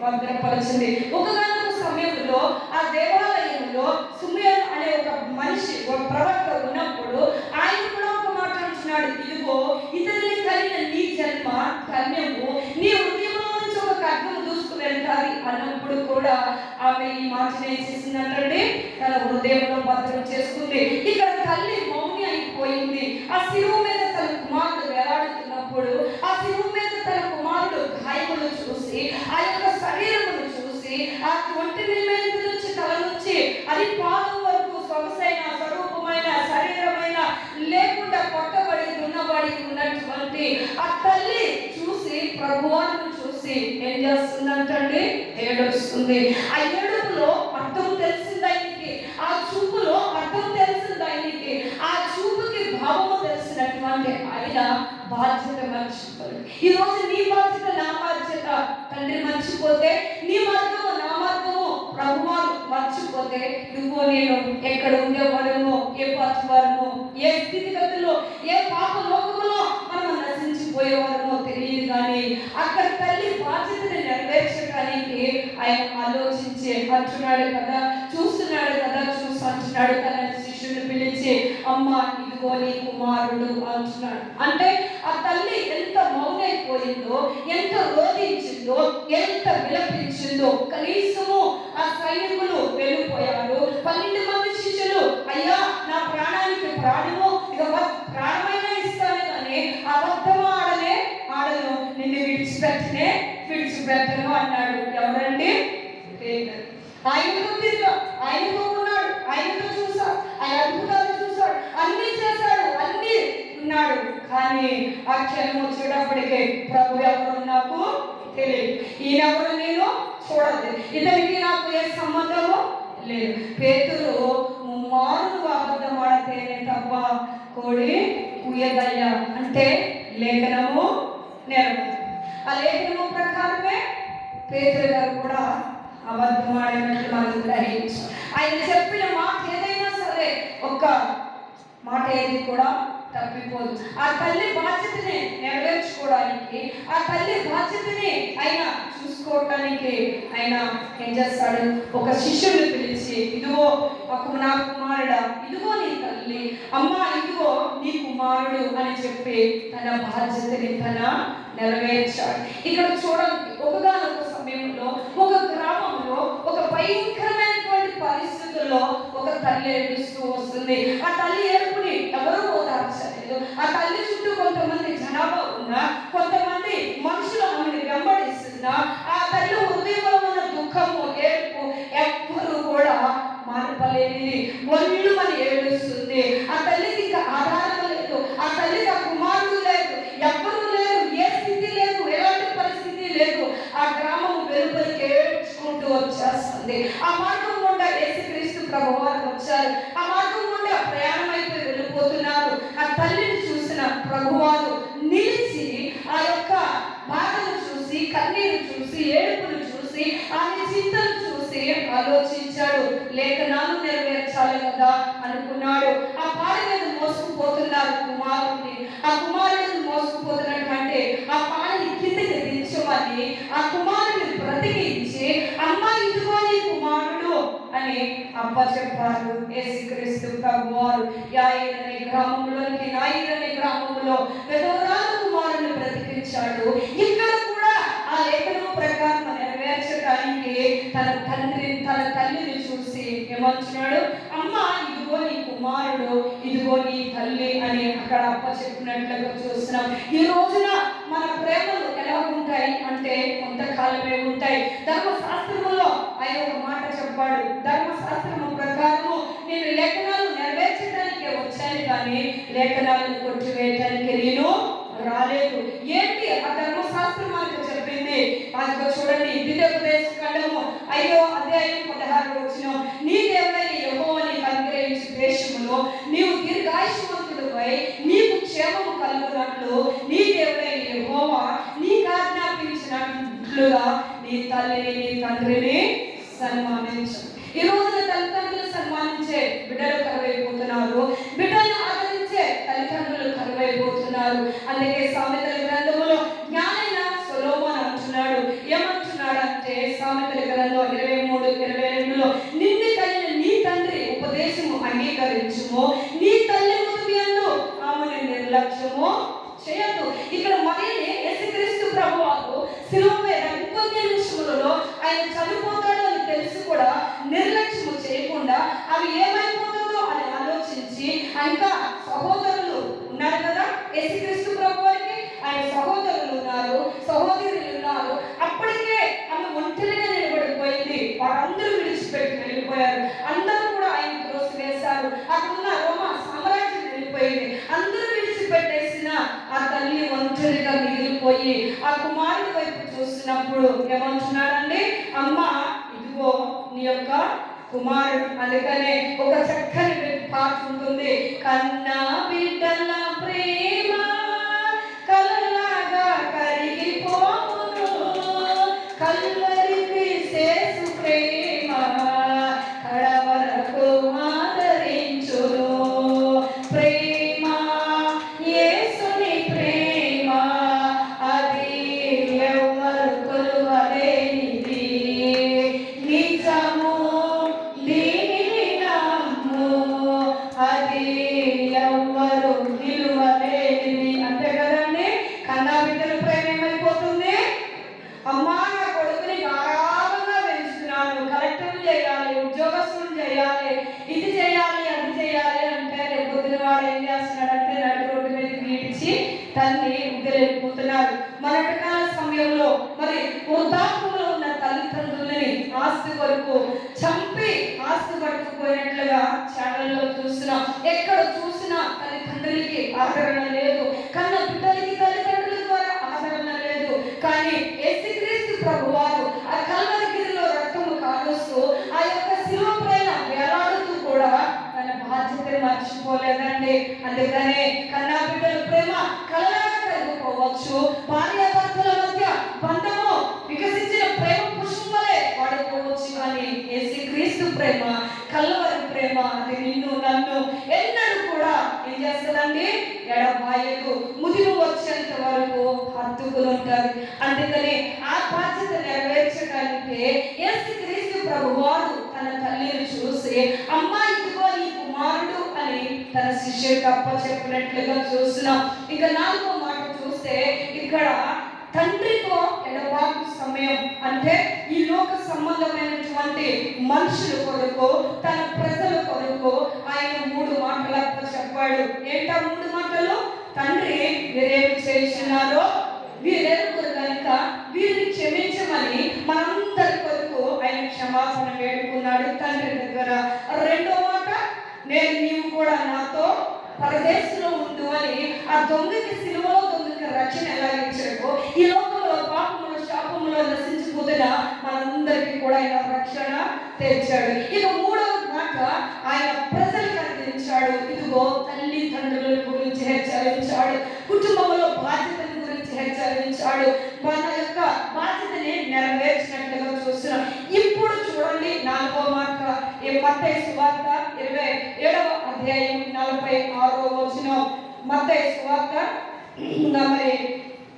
భద్రపరిచింది. ఒకగానొక సమయంలో ఆ దేవాలయంలో సుమేరు అనే ఒక మనిషి, ఒక ప్రవక్త ఉన్నప్పుడు ఆయన కూడా ఒక మాట అంటున్నాడు, ఇదిగో ఇతరుని కలిగిన నీ జన్మ ధన్యము, నీ హృదయంలో నుంచి ఒక ఖడ్గము దూసుకుని వెళ్తాది అన్నప్పుడు కూడా ఆమె ఈ మాటను ఏం చేసిందంటే తన హృదయంలో భద్రం చేసుకుంది. ఇక్కడ తల్లి మౌని అయిపోయింది. ఆ శిలువ మీద తన కుమారుడు వేలాడుతున్నప్పుడు, ఆ శిలువ మీద తన కుమారుడు గాయములు చూసి, ఆ యొక్క శరీరమును చూసి, ఆ ఒంటి మీద నుంచి తల నుంచి అది పాదం వరకు సొగసైన స్వరూపమైన శరీరమైన లేకుండా కొట్టబడి ఉన్నవాడి ఉన్నటువంటి ఆ తల్లి చూసి, ప్రభువాను చూసి ఏం చేస్తుందంటే ఏడుస్తుంది. ఆ ఏడుపులో అర్థం తెలిసింది ఆయనకి, ఆ చూపులో అర్థం తెలిసింది ఆయనకి, ఆ చూపుకి భావము తెలిసినటువంటి ఆయన బాధ్యత మర్చిపోయి, ఈరోజు నీ బాధ్యత నా బాధ్యత తండ్రి మర్చిపోతే, నీ మార్గము నా మార్గము ప్రభువారు మర్చిపోతే, నువ్వు నేను ఎక్కడ ఉండేవారమో, ఏ పాత్రవారమో, ఏ స్థితిగతుల్లో, ఏ పాప లోకములో మనం నశించిపోయేవారమో తెలియదు. కానీ అక్కడ తల్లి బాధ్యతని నెరవేర్చడానికి ఆయన ఆలోచించి అంటున్నాడు కదా, చూస్తున్నాడు కదా, చూసి అంటున్నాడు తన శిష్యుని పిలిచి, అమ్మ ఇదిగో నీ కుమారుడు అంటున్నాడు. అంటే ఆ తల్లి ఎంత మౌనైపోయిందో, ఎంత రోధించిందో, ఎంత విలపించిందో. కనీసము ఆ సైనికులు వెళ్ళిపోయారు. 12 మంది శిష్యులు, అయ్యా నా ప్రాణానికి ప్రాణము, ఇక ప్రాణమైనా ఇస్తాను కానీ అబద్ధము ఆడను, నిన్ను విడిచిపెట్టను అన్నాడు. ఎవరండి? ఆయనతో ఉన్నాడు, ఆయనతో చూశాడు, ఆయన అద్భుతాలు చూశాడు, అన్ని చేశాడు, అన్ని ఉన్నాడు. కానీ ఆ క్షణం వచ్చేటప్పటికే ప్రభు ఎవరు నాకు తెలియదు, ఈయనెవరు నేను చూడదు, ఇతనికి నాకు ఏ సంబంధము లేదు. పేతురు మారు అబద్ధం ఆడితేనే తప్ప కోడి కూయదయ్యా అంటే లేఖనము నెరవేరు. ఆ లేఖనము ప్రకారమే పేతురు గారు కూడా అబద్ధం ఆడినట్టు మనం గ్రహించాం. ఆయన చెప్పిన మాట ఏదైనా సరే ఒక్క మాట ఏది కూడా తప్పిపోదు. ఆ తల్లి బాధ్యతని నెరవేర్చుకోవడానికి, ఆ తల్లి బాధ్యతని ఆయన చూసుకోవటానికి ఆయన ఏం చేస్తాడు, ఒక శిష్యుని పిలిచి, ఇదిగో నా కుమారుడా, ఇదిగో నీ తల్లి, అమ్మ ఇదిగో నీ కుమారుడు అని చెప్పి తన బాధ్యతని తన నెరవేర్చాడు. ఇక్కడ చూడండి, ఒకగానొక సమయంలో ఒక గ్రామంలో ఒక భయంకరమైనటువంటి పరిస్థితుల్లో ఒక తల్లి ఏడుస్తూ వస్తుంది. ఆ తల్లి ఏడుపుని ఎవరూ ఓదార్చలేదు. ఆ తల్లి చుట్టూ కొంతమంది జనాభా ఉన్నా, కొంతమంది మనుషులు ఆమెను వెంబడిస్తున్నా, ఆ తల్లి హృదయంలో ఉన్న దుఃఖము, ఏడుపు ఎవ్వరూ కూడా మార్పలేనిది. ఒళ్ళు మన ఏడుస్తుంది. ఆ తల్లికి ఇంకా ఆధారం లేదు, ఆ తల్లికి ఆ కుమారుడు లేదు, ఎవ్వరూ లేరు, ఏ స్థితి లేదు, ఎలాంటి పరిస్థితి లేదు. ఆ గ్రామం వెలుపలికి ఏడ్చుకుంటూ వచ్చేస్తుంది. ఆ మార్గం గుండా యేసుక్రీస్తు ప్రభువారు వచ్చారు. ఆ మార్గం గుండా ప్రయాణం అయిపోయి వెళ్ళిపోతున్నారు. ఆ తల్లిని చూసిన ప్రభువారు నిలిచి ఆ యొక్క బాధను చూసి, కన్నీరు చూసి, ఏడుపును చూసి, ఆమె చింతను చూసి ఆలోచించాడు. లేఖనాలు నెరవేర్చాలి కదా అనుకున్నాడు. ఆ పాడి మీద మోసుకుపోతున్నారు కుమారుడిని. ఆ కుమారుడిని మోసుకుపోతున్నటువంటి ఆ పాడిని కిందకి దించమని ఆ కుమారుడిని బ్రతికించి, అమ్మ ఇదిగో నీ కుమారుడు అని అప్పచెప్పారు. యేసుక్రీస్తు ప్రభువారు యాయిరనే గ్రామంలోనికి, నాయిరనే గ్రామంలో పెదవరాలు కుమారుని బ్రతికించాడు. ఇక్కడ కూడా ఆ లేఖనం ప్రకారం నెరవేర్చడానికి తన తల్లిని చూసి ఏమంటున్నాడు, అమ్మ ఇదిగో నీ కుమారుడు, ఇదిగో నీ తల్లి అని అక్కడ అప్పచెప్పినట్లుగా చూస్తున్నాం. ఈ రోజున మన ప్రేమలు ఎలా ఉంటాయి అంటే కొంతకాలమే ఉంటాయి. ధర్మశాస్త్రంలో ఆయన ఒక మాట చెప్పాడు, ధర్మశాస్త్రము ప్రకారము నేను లేఖనాలు నెరవేర్చడానికి వచ్చాను కానీ లేఖనాలను కొట్టివేయటానికి నేను రాలేదు. ఏంటి ఆ ధర్మశాస్త్రం మనకు చెప్పింది? అదిగో చూడండి ద్వితీయోపదేశ కాండము 5:16 నీ దేవుడైన యెహోవాని అనుగ్రహించు దేశములో నీవు దీర్ఘాయుష్మంతుడిపై నీకు క్షేమము కలుగునట్లు నీ దేవుడైన యెహోవా నీకు ఆజ్ఞాపించినట్లుగా నీ తల్లిని నీ తండ్రిని సన్మానించు. ఈ రోజున తల్లిదండ్రులు సన్మానించే బిడ్డలు కరువైపోతున్నారు, బిడ్డలను ఆదరించే తల్లిదండ్రులు కరువైపోతున్నారు. అందుకే సామెతల గ్రంథములో జ్ఞానైన సొలొమోను అంటున్నాడు, ఏమంటున్నాడంటే సామెతల గ్రంథం 23:22 నిన్ను కలిగిన నీ తండ్రి ఉపదేశము అంగీకరించుము, నీ తల్లి ముదుమియందు ఆమెను నిర్లక్ష్యము చేయదు. ఇక్కడ మళ్ళీ యేసుక్రీస్తు ప్రభువారు శిలువ మీద ఇంకొన్ని నిమిషములలో ఆయన చనిపోతాడు అని తెలిసి కూడా నిర్లక్ష్యము చేయకుండా అవి ఏమైపోతుందో అని ఆలోచించి ఇంకా సహోదరులు ఉన్నారు కదా, యేసుక్రీస్తు ప్రభువారికి ఆయన సహోదరులు ఉన్నారు, సహోదరులు ఉన్నారు. అప్పటికే ఆమె ఒంటరిగా నిలబడిపోయింది, వారందరూ విడిచిపెట్టి వెళ్ళిపోయారు, అందరూ కూడా ఆయన త్రోసివేశారు. అక్కడున్న రోమా సామ్రాజ్యం వెళ్ళిపోయింది, అందరూ విడిచిపెట్టేసిన ఆ తల్లి ఒంటరిగా మిగిలిపోయి ఆ కుమారుడి వైపు చూస్తున్నప్పుడు ఏమంటున్నాడండి, అమ్మ ఇదిగో నీ యొక్క కుమారుడు. అందుకనే ఒక చక్కని పాట ఉంటుంది, కన్నా బిడ్డల ప్రేమ కలలాగా కరిగిపోవును, కల్వరికి శేషు ప్రేమ కడవరకు ఆదరించును. ప్రేమ యేసుని ప్రేమ అది ఎవరు కొలువలేనిది, నిజము దీనిని నమ్ము అది ఎవరు నిలువలేనిది. అంతే కదండి, కన్నా బిడ్డల ప్రేమ ఏమైపోతుంది, అమ్మా నా కొడుకుని గారాబంగా పెంచుతున్నాను, కలెక్టర్ చేయాలి, ఉద్యోగస్తులు చేయాలి, ఇది చేయాలి అది చేయాలి అంటే రేపు పొద్దున వాడు ఏం చేస్తున్నాడంటే నడు రోడ్డు మీద గీడ్చి తల్లి ఉద్యోగిపోతున్నారు. మరొక కాల సమయంలో మరి వృద్ధాప్యంలో ఉన్న తల్లిదండ్రులని ఆస్తి వరకు చంపి ఆస్తి పట్టుకుపోయినట్లుగా ఛానల్లో చూస్తున్నాం. ఎక్కడ చూసినా తల్లిదండ్రులకి ఆదరణ లేదు, కన్న బిడ్డలకి తల్లిదండ్రుల ద్వారా ఆదరణ లేదు. కానీ యేసుక్రీస్తు ప్రభువారు ఆ కల్వరిగిరిలో రక్తము కారుస్తూ ఆ యొక్క శిలువ పైన వేలాడుతూ కూడా తన బాధ్యతను మర్చిపోలేదండి. అందుకనే కన్నా బిడ్డల ప్రేమ కలలాగా కలిగిపోవచ్చు, భార్యాభర్తల మధ్య బంధము వికసించిన ప్రేమ పుష్పలే వాడుకోవచ్చు. కానీ యేసుక్రీస్తు ప్రేమ, కల్వరి ప్రేమ అది నిన్ను నన్ను ఎన్నడూ కూడా ఏం చేస్తుందండి, ఎడబాయలు ముదిరు వచ్చేంత వరకు హత్తుకుని ఉంటారు. అందుకని ఆ బాధ్యత నెరవేర్చడానికి యేసుక్రీస్తు ప్రభువారు తన తల్లిని చూసి అమ్మా ఇదిగో నీ కుమారుడు అని తన శిష్యుడికి అప్పచెప్పినట్లుగా చూస్తున్నాం. ఇక 4వ మాట చూస్తే ఇక్కడ తండ్రితో ఎడబాటు సమయం అంటే ఈ లోక సంబంధమైనటువంటి మనుషుల కొరకు, తన ప్రజల కొరకు ఆయన 3 మాటలు చెప్పాడు. ఏంటా 3 మాటలు? తండ్రి మీరేమి చేస్తున్నారో వీరెరుగురు కనుక వీరిని క్షమించమని మనందరి కొరకు ఆయన క్షమాపణ వేడుకున్నాడు తండ్రి దగ్గర. 2వ మాట, నీవు కూడా నాతో పరదేశంలో ఉండు అని ఆ దొంగకి సిలువలో దొంగకి రక్షణ ఎలా ఇచ్చాడో ఈ లోకంలో పాపములో శాపములో నశించిపోతున్న మనందరికీ కూడా ఆయన రక్షణ తెచ్చాడు. ఇక 3వ మాట ఆయన ప్రజలకు అందించాడు. ఇదిగో తల్లిదండ్రుల గురించి హెచ్చరించాడు, కుటుంబంలో బాధ్యతల గురించి హెచ్చరించాడు, మన యొక్క బాధ్యతని నెరవేర్చినట్లుగా చూస్తున్నాం. ఇప్పుడు చూడండి 4వ మాట, మత్తయి సువార్త 27వ అధ్యాయం 46వ వచనం. మత్తయి సువార్త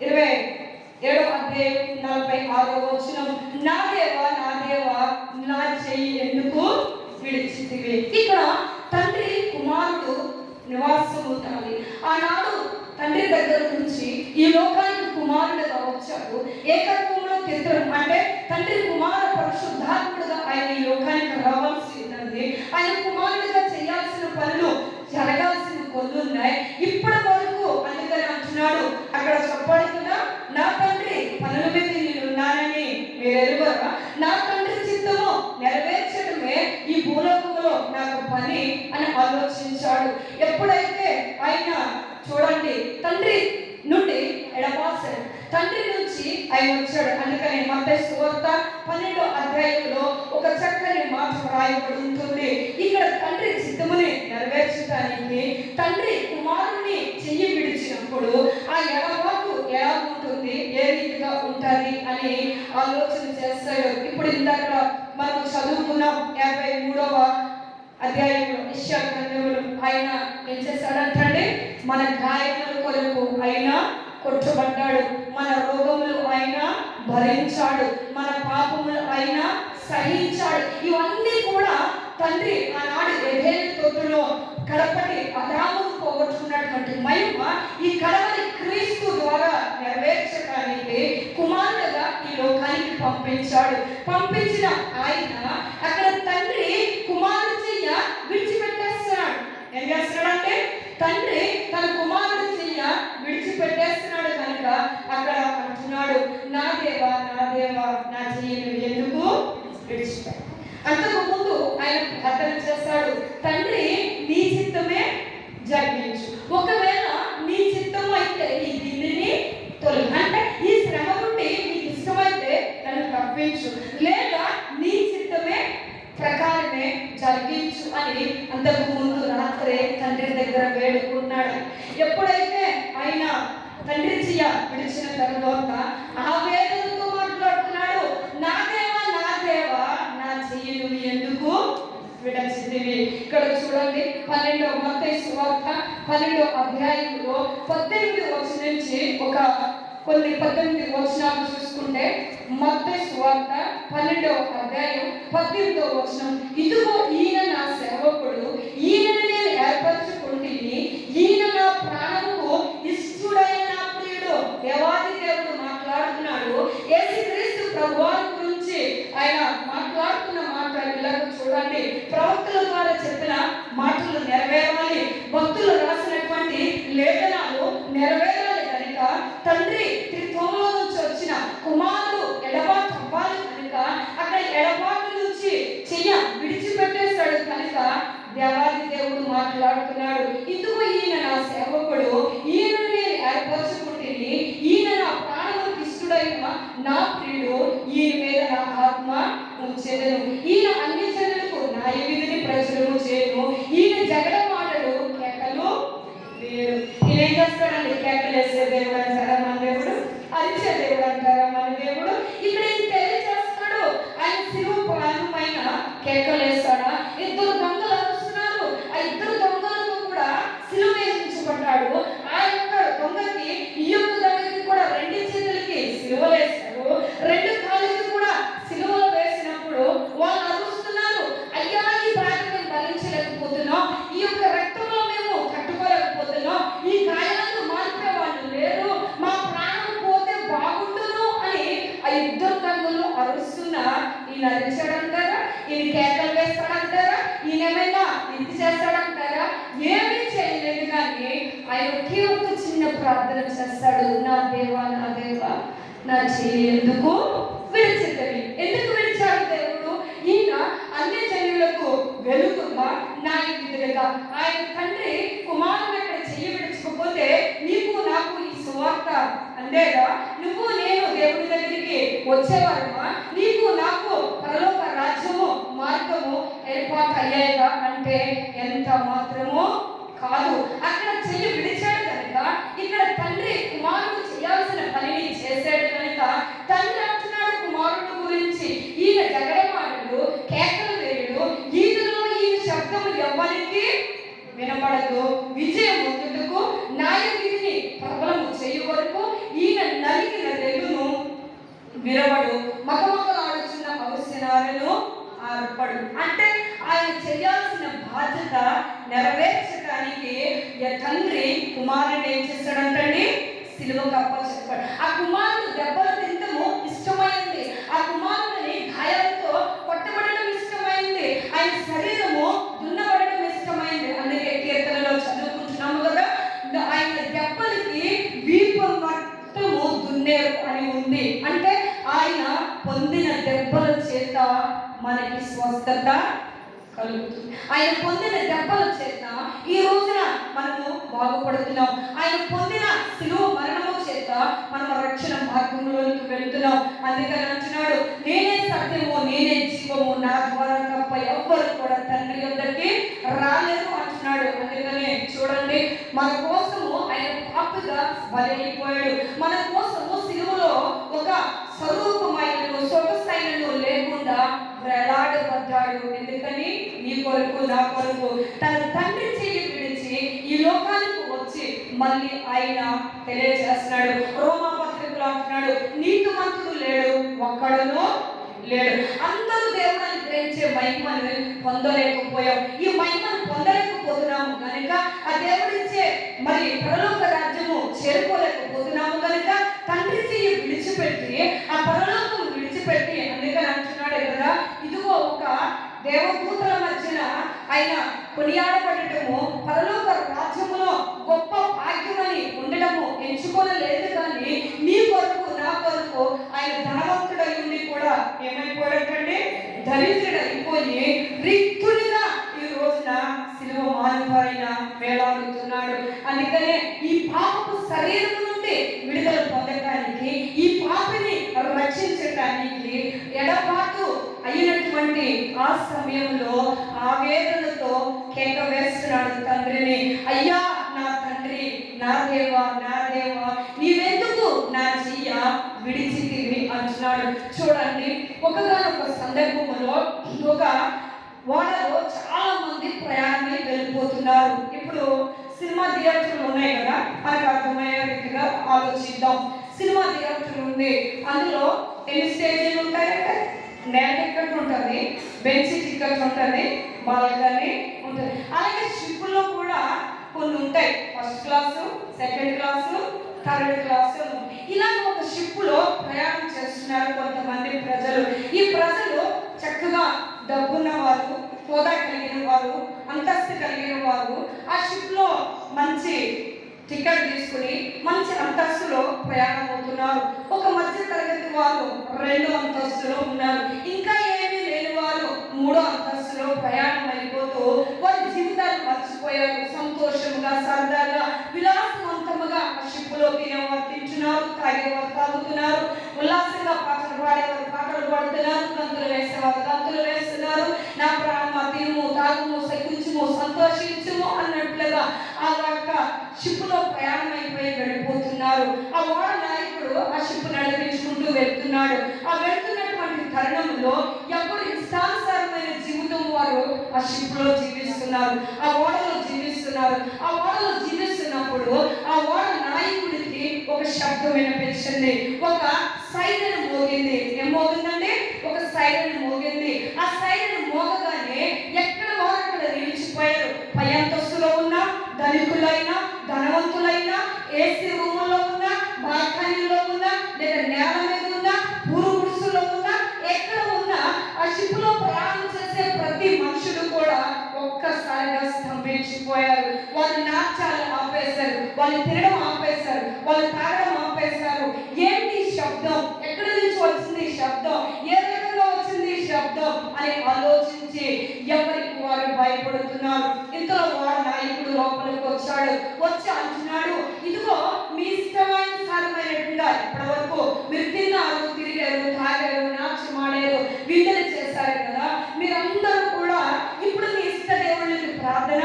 27వ అధ్యాయం 46వ వచనం. నా దేవా నా దేవా నా చెయ్యి ఎందుకు విడిచితివి. ఇక్కడ తండ్రి కుమారుడు నివాసం ఉండాలి. ఆనాడు తండ్రి దగ్గర నుంచి ఈ లోకానికి కుమారుడుగా వచ్చాడు. ఏకత్వంలో తిద్దరు అంటే తండ్రి కుమార పరిశుద్ధాత్ముడుగా ఆయన ఈ లోకానికి రావాల్సి ఉన్నది. ఆయన కుమారుడిగా చేయాల్సిన పనులు, జరగాల్సిన పనులు ఉన్నాయి ఇప్పటి వరకు. అందుకని అంటున్నాడు అక్కడ చెప్పాడు కదా, నా తండ్రి పనుల మీద నేను ఉన్నానని మీరు ఎరుగరా, నా తండ్రి చిత్తము నెరవేర్చడమే ఈ భూలోకంలో నాకు పని అని ఆలోచించాడు. ఎప్పుడైతే ఆయన చూడండి తండ్రి నుండి ఎడబాసాడు, తండ్రి నుంచి ఆయన వచ్చాడు. అందుకని మత్తయి సువార్త 12వ అధ్యాయంలో ఒక చక్కని మాట రాయబడి ఉంటుంది. ఇక్కడ తండ్రి చిత్తముని నెరవేర్చడానికి తండ్రి కుమారుని చెయ్యి విడిచినప్పుడు ఆ ఎడబాటు ఎలా ఉంటుంది, ఏ రీతిగా ఉంటుంది అని ఆలోచన చేస్తాడు. ఇప్పుడు ఇందాక మనం చదువుకున్నాం 53వ అధ్యాయంలో యెషయా గ్రంథంలో ఆయన ఏం చేశాడంటే మన గాయముల కొరకు ఆయన కొట్టబడ్డాడు, మన రోగములు ఆయన భరించాడు, మన పాపములు ఆయన సహించాడు. ఇవన్నీ కూడా తండ్రి ఆనాడు ఎదెను తోటలో కడపటి అదామును పోగొట్టుకున్నటువంటి మహిమ ఈ కడవరి క్రీస్తు ద్వారా నెరవేర్చడానికి కుమారుడుగా ఈ లోకానికి పంపించాడు. పంపించిన ఆయన అక్కడ తండ్రి కుమారుడు చెయ్య విడిచిపెట్టేస్తున్నాడు. ఏం చేస్తున్నాడంటే తండ్రి తన కుమారుడు చెయ్య విడిచిపెట్టేస్తున్నాడు కనుక అక్కడ అంటున్నాడు, నా దేవా నా దేవా నా చెయ్యను ఎందుకు విడిచిపెట్టాడు. అంతకు ముందు ఆయన ప్రార్థన చేస్తాడు, తండ్రి నీ చిత్తమే జరిగించు, ఒకవేళ నీ చిత్తము అయితే ఈ దిల్లిని తొలగి, అంటే ఈ శ్రమ నుండి నీకు ఇష్టమైతే నన్ను తప్పించు, లేదా నీ చిత్తమే ప్రకారమే జరిగించు అని అంతకు ముందు రాత్రే తండ్రి దగ్గర వేడుకున్నాడు. ఎప్పుడైతే ఆయన తండ్రి చెయ్య విడిచిన తర్వాత ఆ వేదనతో మాట్లాడుతున్నాడు, నా దేవా నా దేవా నా చెయ్యను ఎందుకు విడచితివి. ఇక్కడ చూడండి 12వ మత్తయి సువార్త 12వ అధ్యాయంలో 18వ వచనం నుంచి కొన్ని 18 వచనాలు చూసుకుంటే మత్తయి సువార్త 12వ అధ్యాయం 18వ వచనం, ఇదిగో ఈయన నా సేవకుడు, ఈయనని నేను ఏర్పరచుకుంటుని, ఈయన నా ప్రాణముకు ఇష్టుడైన నా ప్రియుడు. దేవాది దేవుడు మాట్లాడుతున్నాడు. యేసుక్రీస్తు ప్రభువారి గురించి ఆయన మాట్లాడుతున్న మాటలు ఇలాగ చూడండి. ప్రవక్తల ద్వారా చెప్పిన మాటలు నెరవేరాలి, భక్తులు రాసినటువంటి లేఖనాలు నెరవేరాలి కనుక తండ్రి త్రిత్వంలో నుంచి వచ్చిన కుమారుడు ఎడబాటు అవ్వాలి కనుక అక్కడ ఎడబాటు నుంచి చెయ్య విడిచిపెట్టేశాడు కనుక దేవాది దేవుడు మాట్లాడుతున్నాడు, ఇదిగో ఈయన నా సేవకుడు, ఈయన నేను ఏర్పరచుకుంటుంది, ఈయన నా ప్రాణములకు ఇష్టుడైన నా ప్రియుడు, ఈయన మీద నా ఆత్మ ఉంచెదను, ఈయన అన్ని జనులకు న్యాయ విధిని ప్రచురము చేయను, ఈయన జగడమాడడు కేకలు వేయడు. ఈయన ఏం చేస్తాడండి? కేకలు వేసే దేవుడు అంటారా మన దేవుడు? అరిచే దేవుడు అంటారా మన దేవుడు? ఇక్కడ ఏం తెలియజేస్తాడు? ఆయన శిలువ ప్రాణం పైన కేకలు వేస్తాడా? ఇద్దరు దొంగలు అరుస్తున్నారు, ఆ ఇద్దరు దొంగలతో కూడా శిలువ వేయించబడ్డాడు. ఆ యొక్క దొంగకి ఈ యొక్క దొంగకి కూడా 2 చేతులకి శిలువ వేశారు, 2 కాళ్ళకి కూడా శిలువలు వేసినప్పుడు వాళ్ళు అరుస్తున్నారు, అయ్యా ఈ బాధను భరించలేకపోతున్నాం, ఈ యొక్క రక్తంలో మేము కట్టుకోలేకపోతున్నాం, ఈ గాయాలను మార్పే వాళ్ళు లేరు, మా ప్రాణం పోతే బాగుండును అని ఆ ఇద్దరు దొంగలు అరుస్తున్నా ఈయన అరిచాడంటారా? ఈయన కేకలు వేస్తాడంటారా? ఈయన ఏమైనా ఇది చేస్తాడంటారా? ఏమీ చేయలేదు. కానీ ఆయన ఒకే ఒక చిన్న ప్రార్థన చేస్తాడు, నా దేవా నా దేవా నా చెయ్యి ఎందుకు విడిచితివి. ఎందుకు విడిచాడు దేవుడు? ఈయన అన్ని జనులకు వెలుగుగా న్యాయ విధులుగా ఆయన తండ్రి కుమారుడు ఇక్కడ చెయ్యి విడిచకపోతే నీకు నాకు ఈ సువార్త అందేగా, నువ్వు నేను దేవుడి దగ్గరికి వచ్చేవారమా, నీకు నాకు పరలోక రాజ్యము మార్గము ఏర్పాటు అయ్యేగా అంటే ఎంత మాత్రమో కాదు. అక్కడ చెయ్యి విడిచాడు కనుక ఇక్కడ తండ్రి కుమారుడు చేయాల్సిన పనిని చేశాడు కనుక తండ్రి అంటున్నాడు కుమారుడు గురించి, ఈయన జగడమాడు కేకలు వేయడు, ఈయనలో ఈయన శబ్దము ఎవ్వరికి వినపడదు, విజయం పొందుటకు న్యాయ విధిని ప్రబలము చేయు వరకు ఈయన నలిగిన రెల్లును విరవడు, మగమగలాడుచున్న అవసరాలను ఆర్పడు. అంటే ఆయన చేయాల్సిన బాధ్యత నెరవేర్చడానికి తండ్రి కుమారుడు ఏం చేస్తాడంటండి? సిలువకు అప్పచెప్పాడు. ఆ కుమారుడు దెబ్బలు తింటము ఇష్టమైంది, ఆ కుమారుడిని గాయాలతో కొట్టబడడం ఇష్టమైంది, ఆయన శరీరము దున్నబడడం ఇష్టమైంది. అందుకే కీర్తనలో చదువుకుంటున్నాము కదా, ఆయన దెబ్బలకి వీపు మొత్తము దున్నేరు అని ఉంది. అంటే ఆయన పొందిన దెబ్బల చేత మనకి స్వస్థత కలుగుతుంది. ఆయన పొందిన దెబ్బల చేత ఈ రోజున మనము బాగుపడుతున్నాం. ఆయన పొందిన శిలువ మరణము చేత మనం రక్షణ మార్గంలోనికి వెళ్తున్నాం. అందుకని అంటున్నాడు, నేనే సత్యము, నేనే జీవము, నా ద్వారా తప్ప ఎవ్వరు కూడా తండ్రి యొద్దకి రాలేరు అంటున్నాడు. అందుకనే చూడండి, మన కోసము ఆయన పాపిగా బలైపోయాడు. మన కోసము శిలువలో ఒక స్వరూపమైనను సొగసైనను లేకుండా వేలాడబడ్డాడు. ఎందుకని? నీ కొరకు, నా కొరకు తన తండ్రి చెయ్యి విడిచి ఈ లోకానికి వచ్చి మళ్ళీ ఆయన తెలియజేస్తున్నాడు. రోమా పత్రికలో అంటున్నాడు, నీతిమంతుడు లేడు, ఒక్కడును లేడు. అందరూ దేవుని గ్రహించే మహిమను పొందలేకపోయాం. ఈ మహిమను పొందలేకపోతున్నాము కనుక ఆ దేవుడిచ్చే మరి పరలోక రాజ్యము చేరుకోలేకపోతున్నాము కనుక తండ్రి చెయ్యి విడిచిపెట్టి ఆ పరలోకం విడిచిపెట్టి, అందుకని అంటున్నాడు కదా, ఇదిగో ఒక దేవదూతల మధ్యన ఆయన కొనియాడబడటము పరలోక రాజ్యములో గొప్ప భాగ్యమని ఉండటము ఎంచుకోలేదు. కానీ నీ కొరకు, నా కొరకు ఆయన ధనవంతుడై ఉండి కూడా ఏమైపోయాడంటే దరిద్రుడైపోయి రిక్తుడిగా ఈ రోజున శిలువ మానుపైన వేలాడుతున్నాడు. అందుకనే ఈ పాపపు శరీరం నుండి విడుదల పొందడానికి, ఈ పాపిని రక్షించడానికి ఎడబాటు అయినటువంటి ఆ సమయంలో ఆవేదనతో కేక వేస్తున్నాడు తండ్రిని, అయ్యా నా తండ్రి, నా దేవా, నా దేవా, నీవెందుకు నా చెయ్య విడిచితివి అంటున్నాడు. చూడండి, ఒకగానొక సందర్భంలో ఒక ఓడలో చాలా మంది ప్రయాణమై వెళ్ళిపోతున్నారు. ఇప్పుడు సినిమా థియేటర్లు ఉన్నాయి కదా, మనకు అర్థమయ్యే రీతిగా ఆలోచిద్దాం. సినిమా థియేటర్ ఉంది, అందులో ఎన్ని స్టేజీలు ఉంటాయంటే నేల టికెట్ ఉంటుంది, బెంచ్ టికెట్ ఉంటుంది, బాల్కనీ ఉంటుంది. అలాగే షిప్పుల్లో కూడా కొన్ని ఉంటాయి, first class, second class, third class. ఇలా ఒక షిప్పులో ప్రయాణం చేస్తున్నారు కొంతమంది ప్రజలు. ఈ ప్రజలు చక్కగా డబ్బున్న వారు, హోదా కలిగిన వారు, అంతస్తు కలిగిన వారు ఆ షిప్లో మంచి టికెట్ తీసుకుని మంచి అంతస్తులో ప్రయాణం అవుతున్నారు. ఒక మధ్య తరగతి వారు 2వ అంతస్తులో ఉన్నారు. ఇంకా ఏమీ లేని వారు 3వ అంతస్తులో ప్రయాణం అయిపోతూ వారి జీవితాలు మర్చిపోయారు. సంతోషముగా, సరదాగా, విలాసవంతముగా ఆ షిప్పులో తినేవారు తింటున్నారు, తాగేవారు తాగుతున్నారు, ఉల్లాసంగా పాటలు పాడేవారు పాటలు పాడుతున్నారు, గంతులు వేసేవారు గంతులు వేస్తున్నారు. నా ప్రాణమా తినుము, తాగుము, సకించుము, సంతోషించుము అన్నట్లుగా ఆ యొక్క షిప్పులో ప్రయాణం అయిపోయి వెళ్ళిపోతున్నారు. ఆ ఓడ నాయకుడు ఆ షిప్ నడిపించుకుంటూ వెళ్తున్నాడు. ఆ వెళ్తున్నటువంటి తరుణంలో ఎప్పుడు ఇష్టానుసారమైన జీవితం వారు ఆ షిప్లో జీవిస్తున్నారు, ఆ ఓడలో జీవిస్తున్నారు. ఆ ఓడలో జీవిస్తున్నప్పుడు ఆ ఓడ నాయకుడికి ఒక శబ్దం వినిపించింది, ఒక సైరన్ మోగింది. ఏం మోగిందండి? ఒక సైరన్ మోగింది. ఆ సైరన్ మోగగానే ఎక్కడ వారు అక్కడ నిలిచిపోయారు. పై అంతస్తులో ఉన్న ధనికులైనా, ధనవంతులైనా, ఏసీ రూముల్లో ఉన్న, బాల్కనీలో ఉన్న, లేదా నేల మీద ఉన్న, గుడిసెలో ఉన్న, ఎక్కడ ఉన్నా ఆ షిప్లో ప్రయాణం చేసే ప్రతి మనుషుడు కూడా ఒక్కసారిగా స్తంభించిపోయారు. వాళ్ళు నాట్యాలు ఆపేశారు, వాళ్ళు తినడం ఆపేశారు, వాళ్ళు తాగడం ఆపేశారు. ఏంటి శబ్దం? ఎక్కడి నుంచి వచ్చింది శబ్దం? ఏ రకంగా వచ్చింది శబ్దం అని ఆలోచించి ఎవరికి వారు భయపడుతున్నారు. ఇంతలో వాడు నాయకుడు లోపలికి వచ్చాడు. వచ్చి అంటున్నాడు, ఇదిగో మీ ఇష్టమైనట్టుగా ఇప్పటి వరకు మీరు తిన్నారు, తిరిగారు, తాగారు, నాట్యం ఆడారు, విడుదల చేశారు కదా, మీరందరూ కూడా ఇప్పుడు మీ ఇష్ట దేవుళ్ళకి ప్రార్థన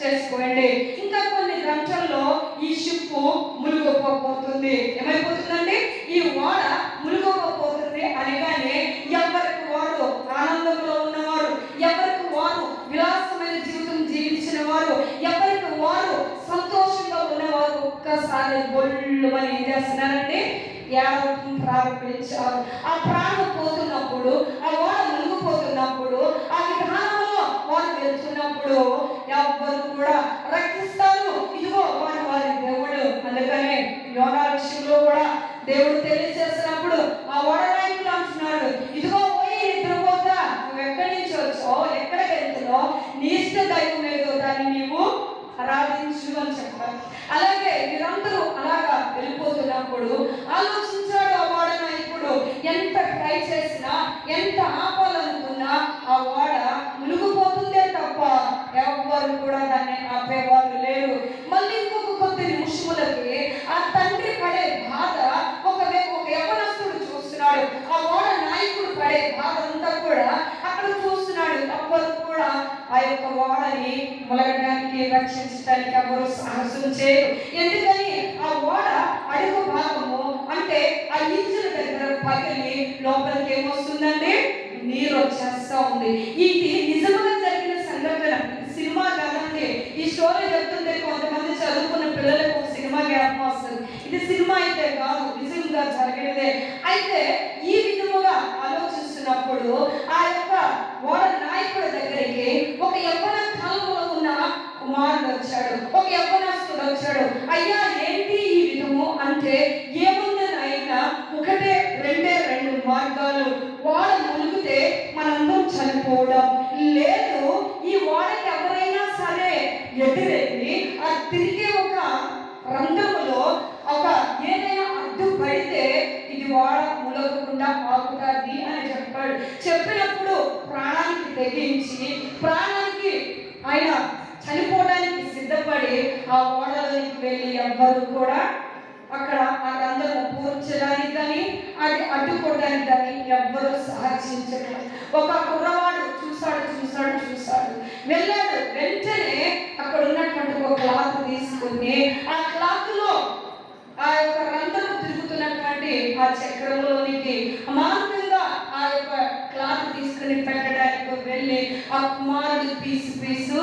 చేసుకోండి. ఇంకా కొన్ని గంటల్లో ఈ షిప్పు మునిగిపోతుంది. ఏమైపోతుందండి? ఈ ఓడ మునిగిపోతుంది అనగానే ఎవరికి వారు ఆనందంలో ఉన్నవారు, ఎవరికి వారు విలాసమైన జీవితం జీవించిన వారు, ఎవరికి వారు సంతోషంగా ఉన్నవారు ఒక్కసారి బొళ్ళు అని ఏం చేస్తున్నారంటే ఏడవటం ప్రారంభించారు. ఆ ప్రాణం పోతున్నప్పుడు, ఆ ఓడ మునిగిపోతున్నప్పుడు, ఆ విధానంలో వారు వెళ్తున్నప్పుడు ఎవ్వరు కూడా రక్షిస్తారు. ఇదిగో వారు వారి దేవుడు. అందుకనే యోనా విషయంలో కూడా దేవుడు తెలియజేసినప్పుడు ఆ ఓడ నాయకులు అంటున్నాడు, ఇదిగో పోయి నిద్రపోతా, నువ్వు ఎక్కడి నుంచి వచ్చావు, ఎక్కడికి వెళ్తున్నావు, నీ ఇష్ట దైవం ఏదో దాన్ని నీవు ఆరాధించు అని చెప్పారు. అలాగే వీరందరూ అలాగా వెళ్ళిపోతున్నప్పుడు ఆలోచించాడు ఆ ఓడ నాయకుడు. ఎంత ట్రై చేసినా, ఎంత ఆపాలనుకున్నా ఆ ఓడ మునిగిపోతూ ఎవ్వరు కూడా దాన్ని ఆపేవారు లేరు. మళ్ళీ ఇంకొక కొద్ది నిమిషములకి ఆ తండ్రి పడే బాధ ఒక యవనస్తుడు చూస్తున్నాడు. ఆ ఓడ నాయకుడు పడే బాధ అంతా కూడా అక్కడ చూస్తున్నాడు. ఎవ్వరు కూడా ఆ యొక్క ఓడని మొలగడానికి రక్షించడానికి ఎవరు సాహసం చేయరు. ఎందుకని ఆ ఓడ అడుగు భాగము అంటే ఆ ఇంజిన్ దగ్గర పగిలి లోపలికి ఏమొస్తుందండి, నీరు వచ్చేస్తా ఉంది. ఇది నిజంగా జరిగిన సంఘటన, సినిమా కాదండి. ఈ స్టోరీ చెప్తుంటే కొంతమంది చదువుకున్న పిల్లలకు ఒక సినిమా జ్ఞాపకం వస్తుంది. ఇది సినిమా అయితే కాదు, నిజంగా జరిగినదే. అయితే ఈ విధముగా ఆలోచిస్తున్నప్పుడు ఆ యొక్క ఓడ నాయకుడి దగ్గరికి ఒక యవ్వన కాలంలో ఉన్న కుమారుడు వచ్చాడు, ఒక యవ్వనస్తుడు వచ్చాడు. అయ్యా ఏంటి ఈ విధము అంటే, ఏముందని అయినా ఒకటే రెండు మార్గాలు. ఓడ మునిగితే మనందరం చనిపోవడం, లేదు ఈ ఓడకి ఎవరైనా సరే ఎదురెళ్ళి ఆ తిరిగే ఒక రంధ్రములో ఒక ఏదైనా అడ్డు పడితే ఇది ఓడ మునగకుండా ఆగుతుంది అని చెప్పాడు. చెప్పినప్పుడు ప్రాణానికి తెగించి ప్రాణానికి ఆయన చనిపోవడానికి సిద్ధపడి ఆ ఓడలోకి వెళ్ళి ఎవ్వరు కూడా అక్కడ ఆ రంధ్రము పూర్చడానికి కానీ అది అడ్డుకోవడానికి కానీ ఎవ్వరూ సాహసించలేదు. ఒక కుర్రవాడు చూశాడు వెళ్ళాడు. వెంటనే అక్కడ ఉన్నటువంటి ఒక క్లాత్ తీసుకుని ఆ క్లాత్ లో ఆ యొక్క రంధ్రము తిరుగుతున్నటువంటి ఆ చక్రంలోనికి అమాంతంగా ఆ యొక్క క్లాత్ తీసుకుని పెట్టడానికి వెళ్ళి ఆ కుమారుడు పీసు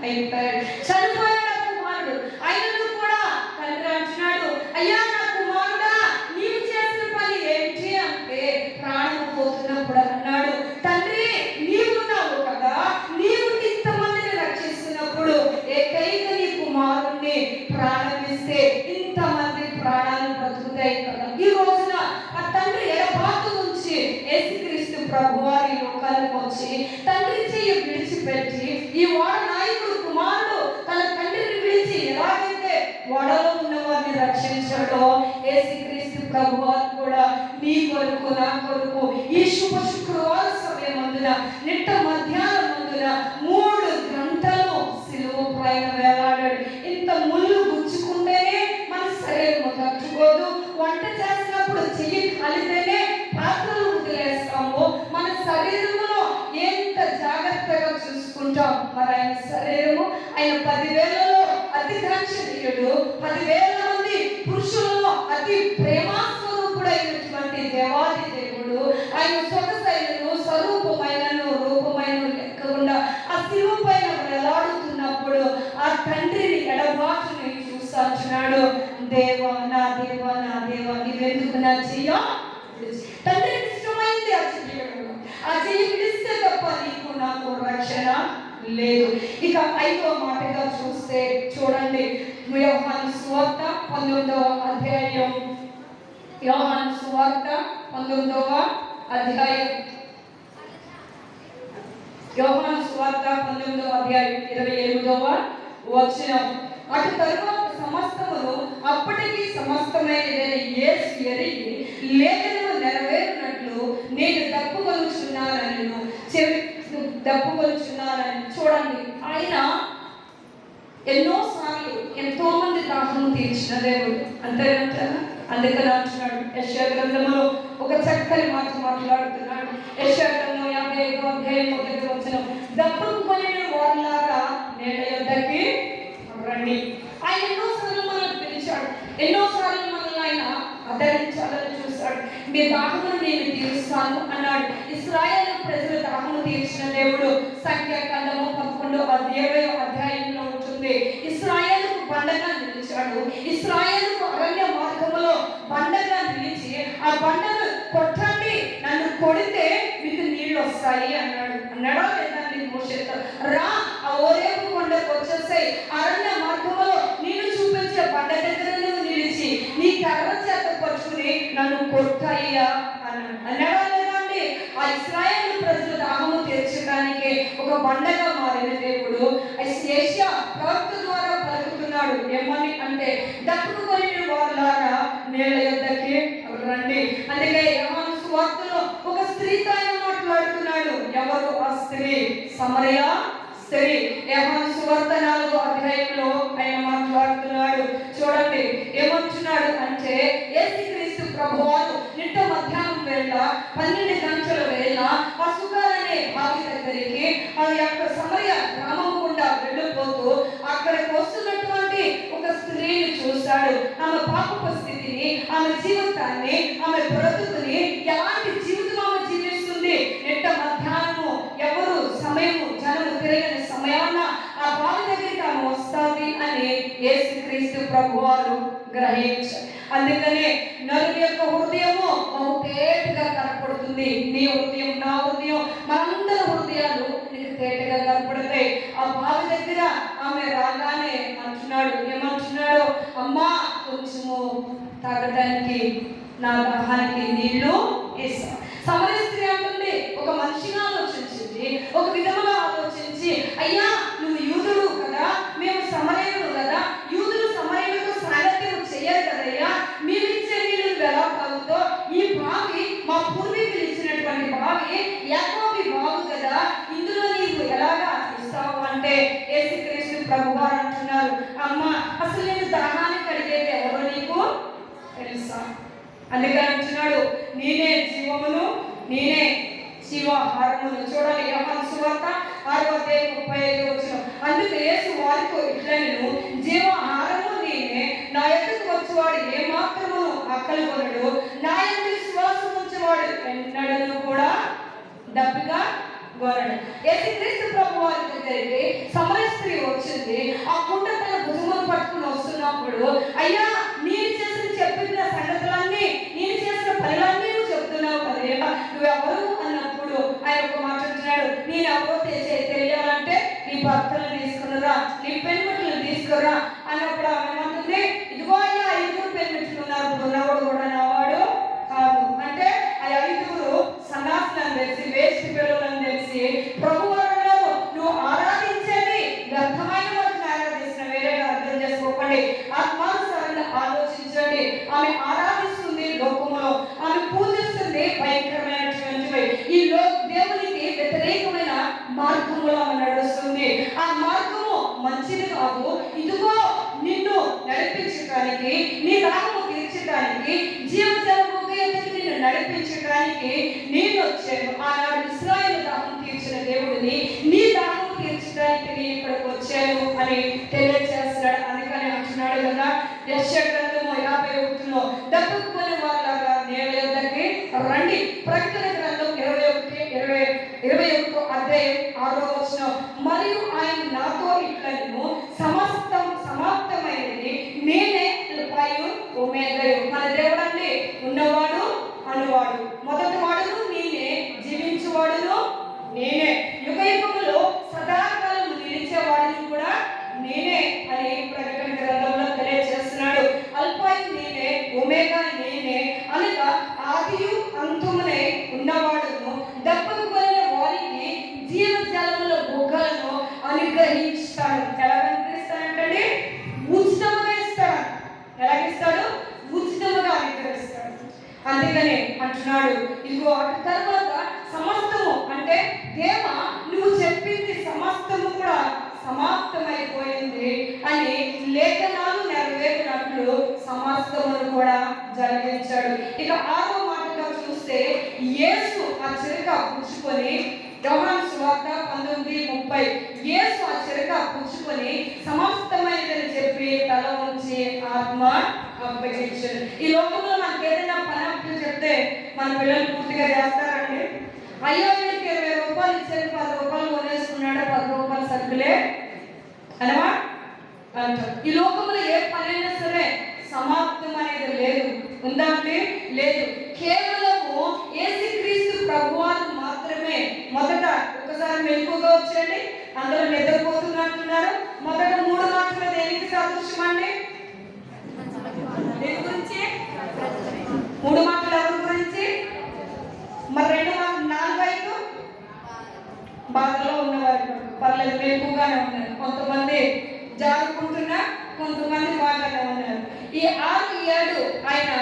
అయిపోయాడు, చనిపోయాడు ఆ కుమారుడు. ఆయనను కూడా తండ్రి అంటున్నాడు, అయ్యా నా కుమారుడా నీవు చేసిన పని ఏంటి అంటే, ప్రాణం పోతున్నప్పుడు అన్నాడు, తండ్రి నీవున్నావు కదా, నీవు ఇంతమందిని రక్షిస్తున్నప్పుడు ఏకైక నీ కుమారుణ్ణి ప్రాణమిస్తే ఇంతమంది ప్రాణాలు బ్రతుకుతాయి కదా. ఈ రోజున ఆ తండ్రి ఎడబాటు నుంచి యేసుక్రీస్తు ప్రభువారి లోకానికి వచ్చి తండ్రి చెయ్యి విడిచిపెట్టి ఈ ఓడ నాయకుడు కుమారుడు తన తండ్రిని విడిచి ఎలాగైతే ఓడలో ఉన్న వారిని రక్షించడో, యేసుక్రీస్తు ప్రభువారు కూడా నీ కొరకు నా కొరకు ఈ శుక్రవార సమయమందున నిట్ట మధ్యాహ్నమందున 3 గంటలు సిలువ పైన వేలాడాడు. ఇంత ముళ్ళు గుచ్చుకుంటేనే మన శరీరం తట్టుకోదు. వంట చేసినప్పుడు చెయ్యి కాలితేనే పాత్రలు వదిలేస్తాము. మన శరీరంలో ఎంత జాగ్రత్తగా చూసుకుంటాం. మరి ఆయన శరీరము, ఆయన 10,000లో అతి కాంక్షణీయుడు, 10,000 మంది పురుషులలో అతి ప్రేమాస్వరూపుడైనటువంటి దేవాది దేవుడు, ఆయన సొగసైనను స్వరూపమైనను రూపమైన లెక్కకుండా ఆ శిలువ పైన వేలాడుతున్నప్పుడు ఆ తండ్రిని ఎడబాటుని చూస్తాడు. దేవా నా దేవా నీవెందుకు నా చెయ్య తండ్రికి ఇష్టమైంది ఆ చెయ్యి విడిస్తే తప్ప నీకు నాకు రక్షణ లేదు. ఇక 5వ మాటగా చూస్తే చూడండి, యోహాను సువార్త 19వ అధ్యాయం, యోహాను సువార్త 19వ అధ్యాయం, యోహాను సువార్త 19వ అధ్యాయం 28వ వచనం. అటు తరువాత సమస్తమును అప్పటికి సమస్తమైనదని యేసు ఎరిగి లేఖనము నెరవేరినట్లు నేను దప్పుకొనుచున్నానని చూడండి. ఆయన ఎన్నోసార్లు ఎంతో మంది దాహం తీర్చిన దేవుడు అంతేనంటారా? అందుకని అంటున్నాడు యెషయా గ్రంథంలో ఒక చక్కని మాట మాట్లాడుతున్నాడు. యెషయా గ్రంథం 55వ అధ్యాయం 1వ వచనం, దప్పుకొనిన వారిలారా నేల యొద్దకి రండి. ఆయన ఎన్నోసార్లు మనల్ని పిలిచాడు, ఎన్నోసార్లు మనల్ని ఆయన ఆదరించాలని చూశాడు. మీ దాహమును నేను తీరుస్తాను అన్నాడు. ఇశ్రాయేలు ప్రజల దాహము తీర్చిన దేవుడు. సంఖ్యాకాండము 11వ అధ్యాయంలో ఉంటుంది. ఇశ్రాయేలుకు బండగా నిలిచాడు. ఇశ్రాయేలుకు అరణ్య మార్గములో బండగా నిలిచి ఆ బండను కొట్టండి, నన్ను కొడితే మీకు నీళ్ళు వస్తాయి అన్నాడా లేదండి మోషేతో? రా ఆ ఓరేపు కొండకు వచ్చేస్తాయి, అరణ్య మార్గములో నేను చూపించే బండ దగ్గర నువ్వు నిలిచి నీ కర్ర చేత పట్టుకుని నన్ను కొట్టాయ్యా అన్నాడా లేదండి? ఆ ఇశ్రాయేలు ప్రజల దాహము తీర్చడానికి ఒక బండగా మారిన దేవుడు యెషయా ప్రవక్త ద్వారా పలుకుతున్నాడు. ఏమని అంటే, దప్పుకొని వారులారా నేల యొద్దకి రండి. అందుకే యోహాను సువార్తలో ఒక స్త్రీతో ఆయన మాట్లాడుతున్నాడు. ఎవరు ఆ స్త్రీ? సమరయ స్త్రీ. యోహాను సువార్త 4వ అధ్యాయంలో ఆయన మాట్లాడుతున్నాడు. చూడండి ఏమంటున్నాడు అంటే, యేసుక్రీస్తు ప్రభువారు నిట్ట మధ్యాహ్నం వేళ 12 గంటల వేళ ఆ సుకార్ అనే బావి దగ్గరికి ఆ యొక్క సమరయ గ్రామం గుండా వెళ్ళిపోతూ అక్కడికి వస్తున్నటువంటి ఒక స్త్రీని చూశాడు. ఆమె పాపపు స్థితిని, ఆమె జీవితాన్ని, ఆమె బ్రతుకుని, ఎలాంటి జీవితం ఆమె జీవిస్తుంది. నిట్ట మధ్యాహ్నము ఎవరు సమయము జనము తిరగని సమయాన ఆ బావి దగ్గరికి ఆమె వస్తుంది అని యేసుక్రీస్తు ప్రభువారు గ్రహించారు. అందుకనే నరుని యొక్క హృదయము తేటగా కనపడుతుంది. నీ హృదయం, నా హృదయం, మనందరి హృదయాలు నీకు తేటగా కనపడతాయి. ఆ బావి దగ్గర ఆమె రాగానే అంటున్నాడు, ఏమంటున్నాడు, అమ్మా కొంచెము తాగడానికి, నా దాహానికి నీళ్లు ఇస్తా. సమరయ స్త్రీ అంటుంది, ఒక మనిషిగా ఆలోచించింది, ఒక విధముగా ఆలోచించి, అయ్యా నువ్వు యూదుడు కదా, మేము సమరయుడు కదా, యూదులు సమరయులతో సాంగత్యం చెయ్యరు కదయ్యా, మీరు ఇచ్చే నీళ్ళు ఎలా తాగుతో, ఈ బావి మా పూర్వీకులు ఇచ్చినటువంటి బావి, యాకోబు బావు కదా, ఇందులో నీవు ఎలాగా ఇస్తావు అంటే యేసుక్రీస్తు ప్రభువారు అంటున్నారు, అమ్మ అసలు నేను దాహాన్ని కడిగేది ఎవరో నీకు తెలుసా? అందుకని అంటున్నాడు, నేనే జీవమును, నేనే జీవాహారమును. చూడాలి యోహాను సువార్త 6:35. అందుకు యేసు వారితో ఇట్లనెను, జీవాహారము నేనే, నా యొద్దకు వచ్చేవాడు ఏ మాత్రము ఆకలి కొనడు, నా యందు విశ్వాసం ఉంచేవాడు ఎన్నడూ కూడా దప్పిగా గొనడు. యేసుక్రీస్తు ప్రభువారి దగ్గరికి సమరయ స్త్రీ వచ్చింది. ఆ కుండ తన భుజమును పట్టుకుని వస్తున్నప్పుడు, అయ్యా నేను చెప్పిన సంగతులన్నీ, నేను చేసిన పనులన్నీ నువ్వు చెప్తున్నావు కదేమా, నువ్వెవరు అన్నప్పుడు ఆయన ఒక మాట అంటున్నాడు, నేను ఎవరో తెలియాలంటే నీ భర్తలు తీసుకున్నారా, నీ పెన్మిట్లు తీసుకురా అన్నప్పుడు ఆమె ఏమంటుంది, ఇదిగో అయ్యా 5 పెన్మిట్లు ఉన్నారు, ఉన్నవాడు కూడా నావాడు కాదు అంటే ఆ 5 సన్నాసులను తెలిసి, వేస్ట్ పిల్లలను తెలిసి ప్రభువారు అన్నారు, నువ్వు ఆరాధించేది వ్యర్థమైన వాటిని ఆరాధించిన, వేరేగా అర్థం చేసుకోకండి, ఆత్మానుసారంగా ఆలోచించండి. ఆమె ఆరాధిస్తుంది లోకములో, ఆమె పూజిస్తుంది భయంకరమైనటువంటివి, ఈ దేవునికి వ్యతిరేకమైన మార్గములో ఆమె నడుస్తుంది. ఆ మార్గము మంచిది కాదు. ఇదిగో నిన్ను నడిపించడానికి, నీ దాహము తీర్చడానికి, జీవజలము నిన్ను నడిపించడానికి నేను వచ్చాను. ఆనాడు ఇశ్రాయేలు దాహం తీర్చిన దేవుడిని, నీ దాహం తీర్చడానికి నేను ఇక్కడికి వచ్చాను అని తెలియజేస్తున్నాడు. అందుకని అంటున్నాడు కదా, యెషయా గ్రంథము 51లో, దప్పుకునే వాళ్ళగా నేల యొద్దకి రండి. ప్రకటన గ్రంథం 21 అధ్యాయం 6వ మరియు ఆయన నాతో ఇట్లనెను, సమాప్తమైనది, నేనే అల్ఫాయు ఒమేగాయు. మన దేవుడండి ఉన్నవాడు అనువాడు, మొదటి వాడును నేనే, జీవించేవాడును నేనే, యుగయుగములో సదాకాలం నిలిచేవాడిని కూడా నేనే అని ప్రకటన గ్రంథంలో తెలియజేస్తున్నాడు. అల్ఫాయు నేనే, ఒమేగా నేనే, అనగా ఆదియు అంతమునే ఉన్నవాడును, దప్పకపోయిన వారికి జీవజలముల బుగ్గలను అనుగ్రహిస్తాడు. ఎలా అనుగ్రహిస్తాడంటే ఉచితముగా ఇస్తాడు. ఎలాగిస్తాడు? ఉచితముగా అనుగ్రహిస్తాడు. అందుకనే అంటున్నాడు, ఇదిగో అటు తర్వాత సమస్తము అంటే దేవా నువ్వు చెప్పింది సమస్తము కూడా సమాప్తమైపోయింది అని లేఖనాలు నెరవేరినట్లు సమస్తమును కూడా జరిగించాడు. ఇక 6వ మాటగా చూస్తే, యేసు ఆ చిరక పుచ్చుకొని, యోహాను సువార్త 19:30, యేసు ఆ చిరక పుచ్చుకొని సమస్తమైనదని చెప్పి తల ఉంచి ఆత్మ అప్పగించాడు. ఈ లోకంలో మనకు ఏదైనా పని అప్పు చెప్తే మన పిల్లలు పూర్తిగా చేస్తారండి. అయ్యో వీడికి 20 రూపాయలు ఇచ్చారు, 10 రూపాయలు కొనేసుకున్నాడు, 10 రూపాయలు సరుకులే అనవా అంటారు. ఈ లోకంలో ఏ పనైనా సరే సమాప్తం అనేది లేదు. ఉందా అంటే లేదు. కేవలము యేసుక్రీస్తు ప్రభువారు మాత్రమే. మొదట ఒకసారి మెలకుగా వచ్చేయండి, అందరూ నిద్రపోతున్నట్టున్నారు. మొదట 3 మాటలు దేనికి సాదృశ్యం అండి? దేని గురించి? 3 మాటలు ఎవరి గురించి? మరి 4-5 బాధలో ఉన్నవారు పర్లేదు, మెలకుగానే ఉన్నారు. కొంతమంది జారుకుంటున్నా, కొంతమంది బాగానే ఉన్నారు. ఈ 6-7 ఆయన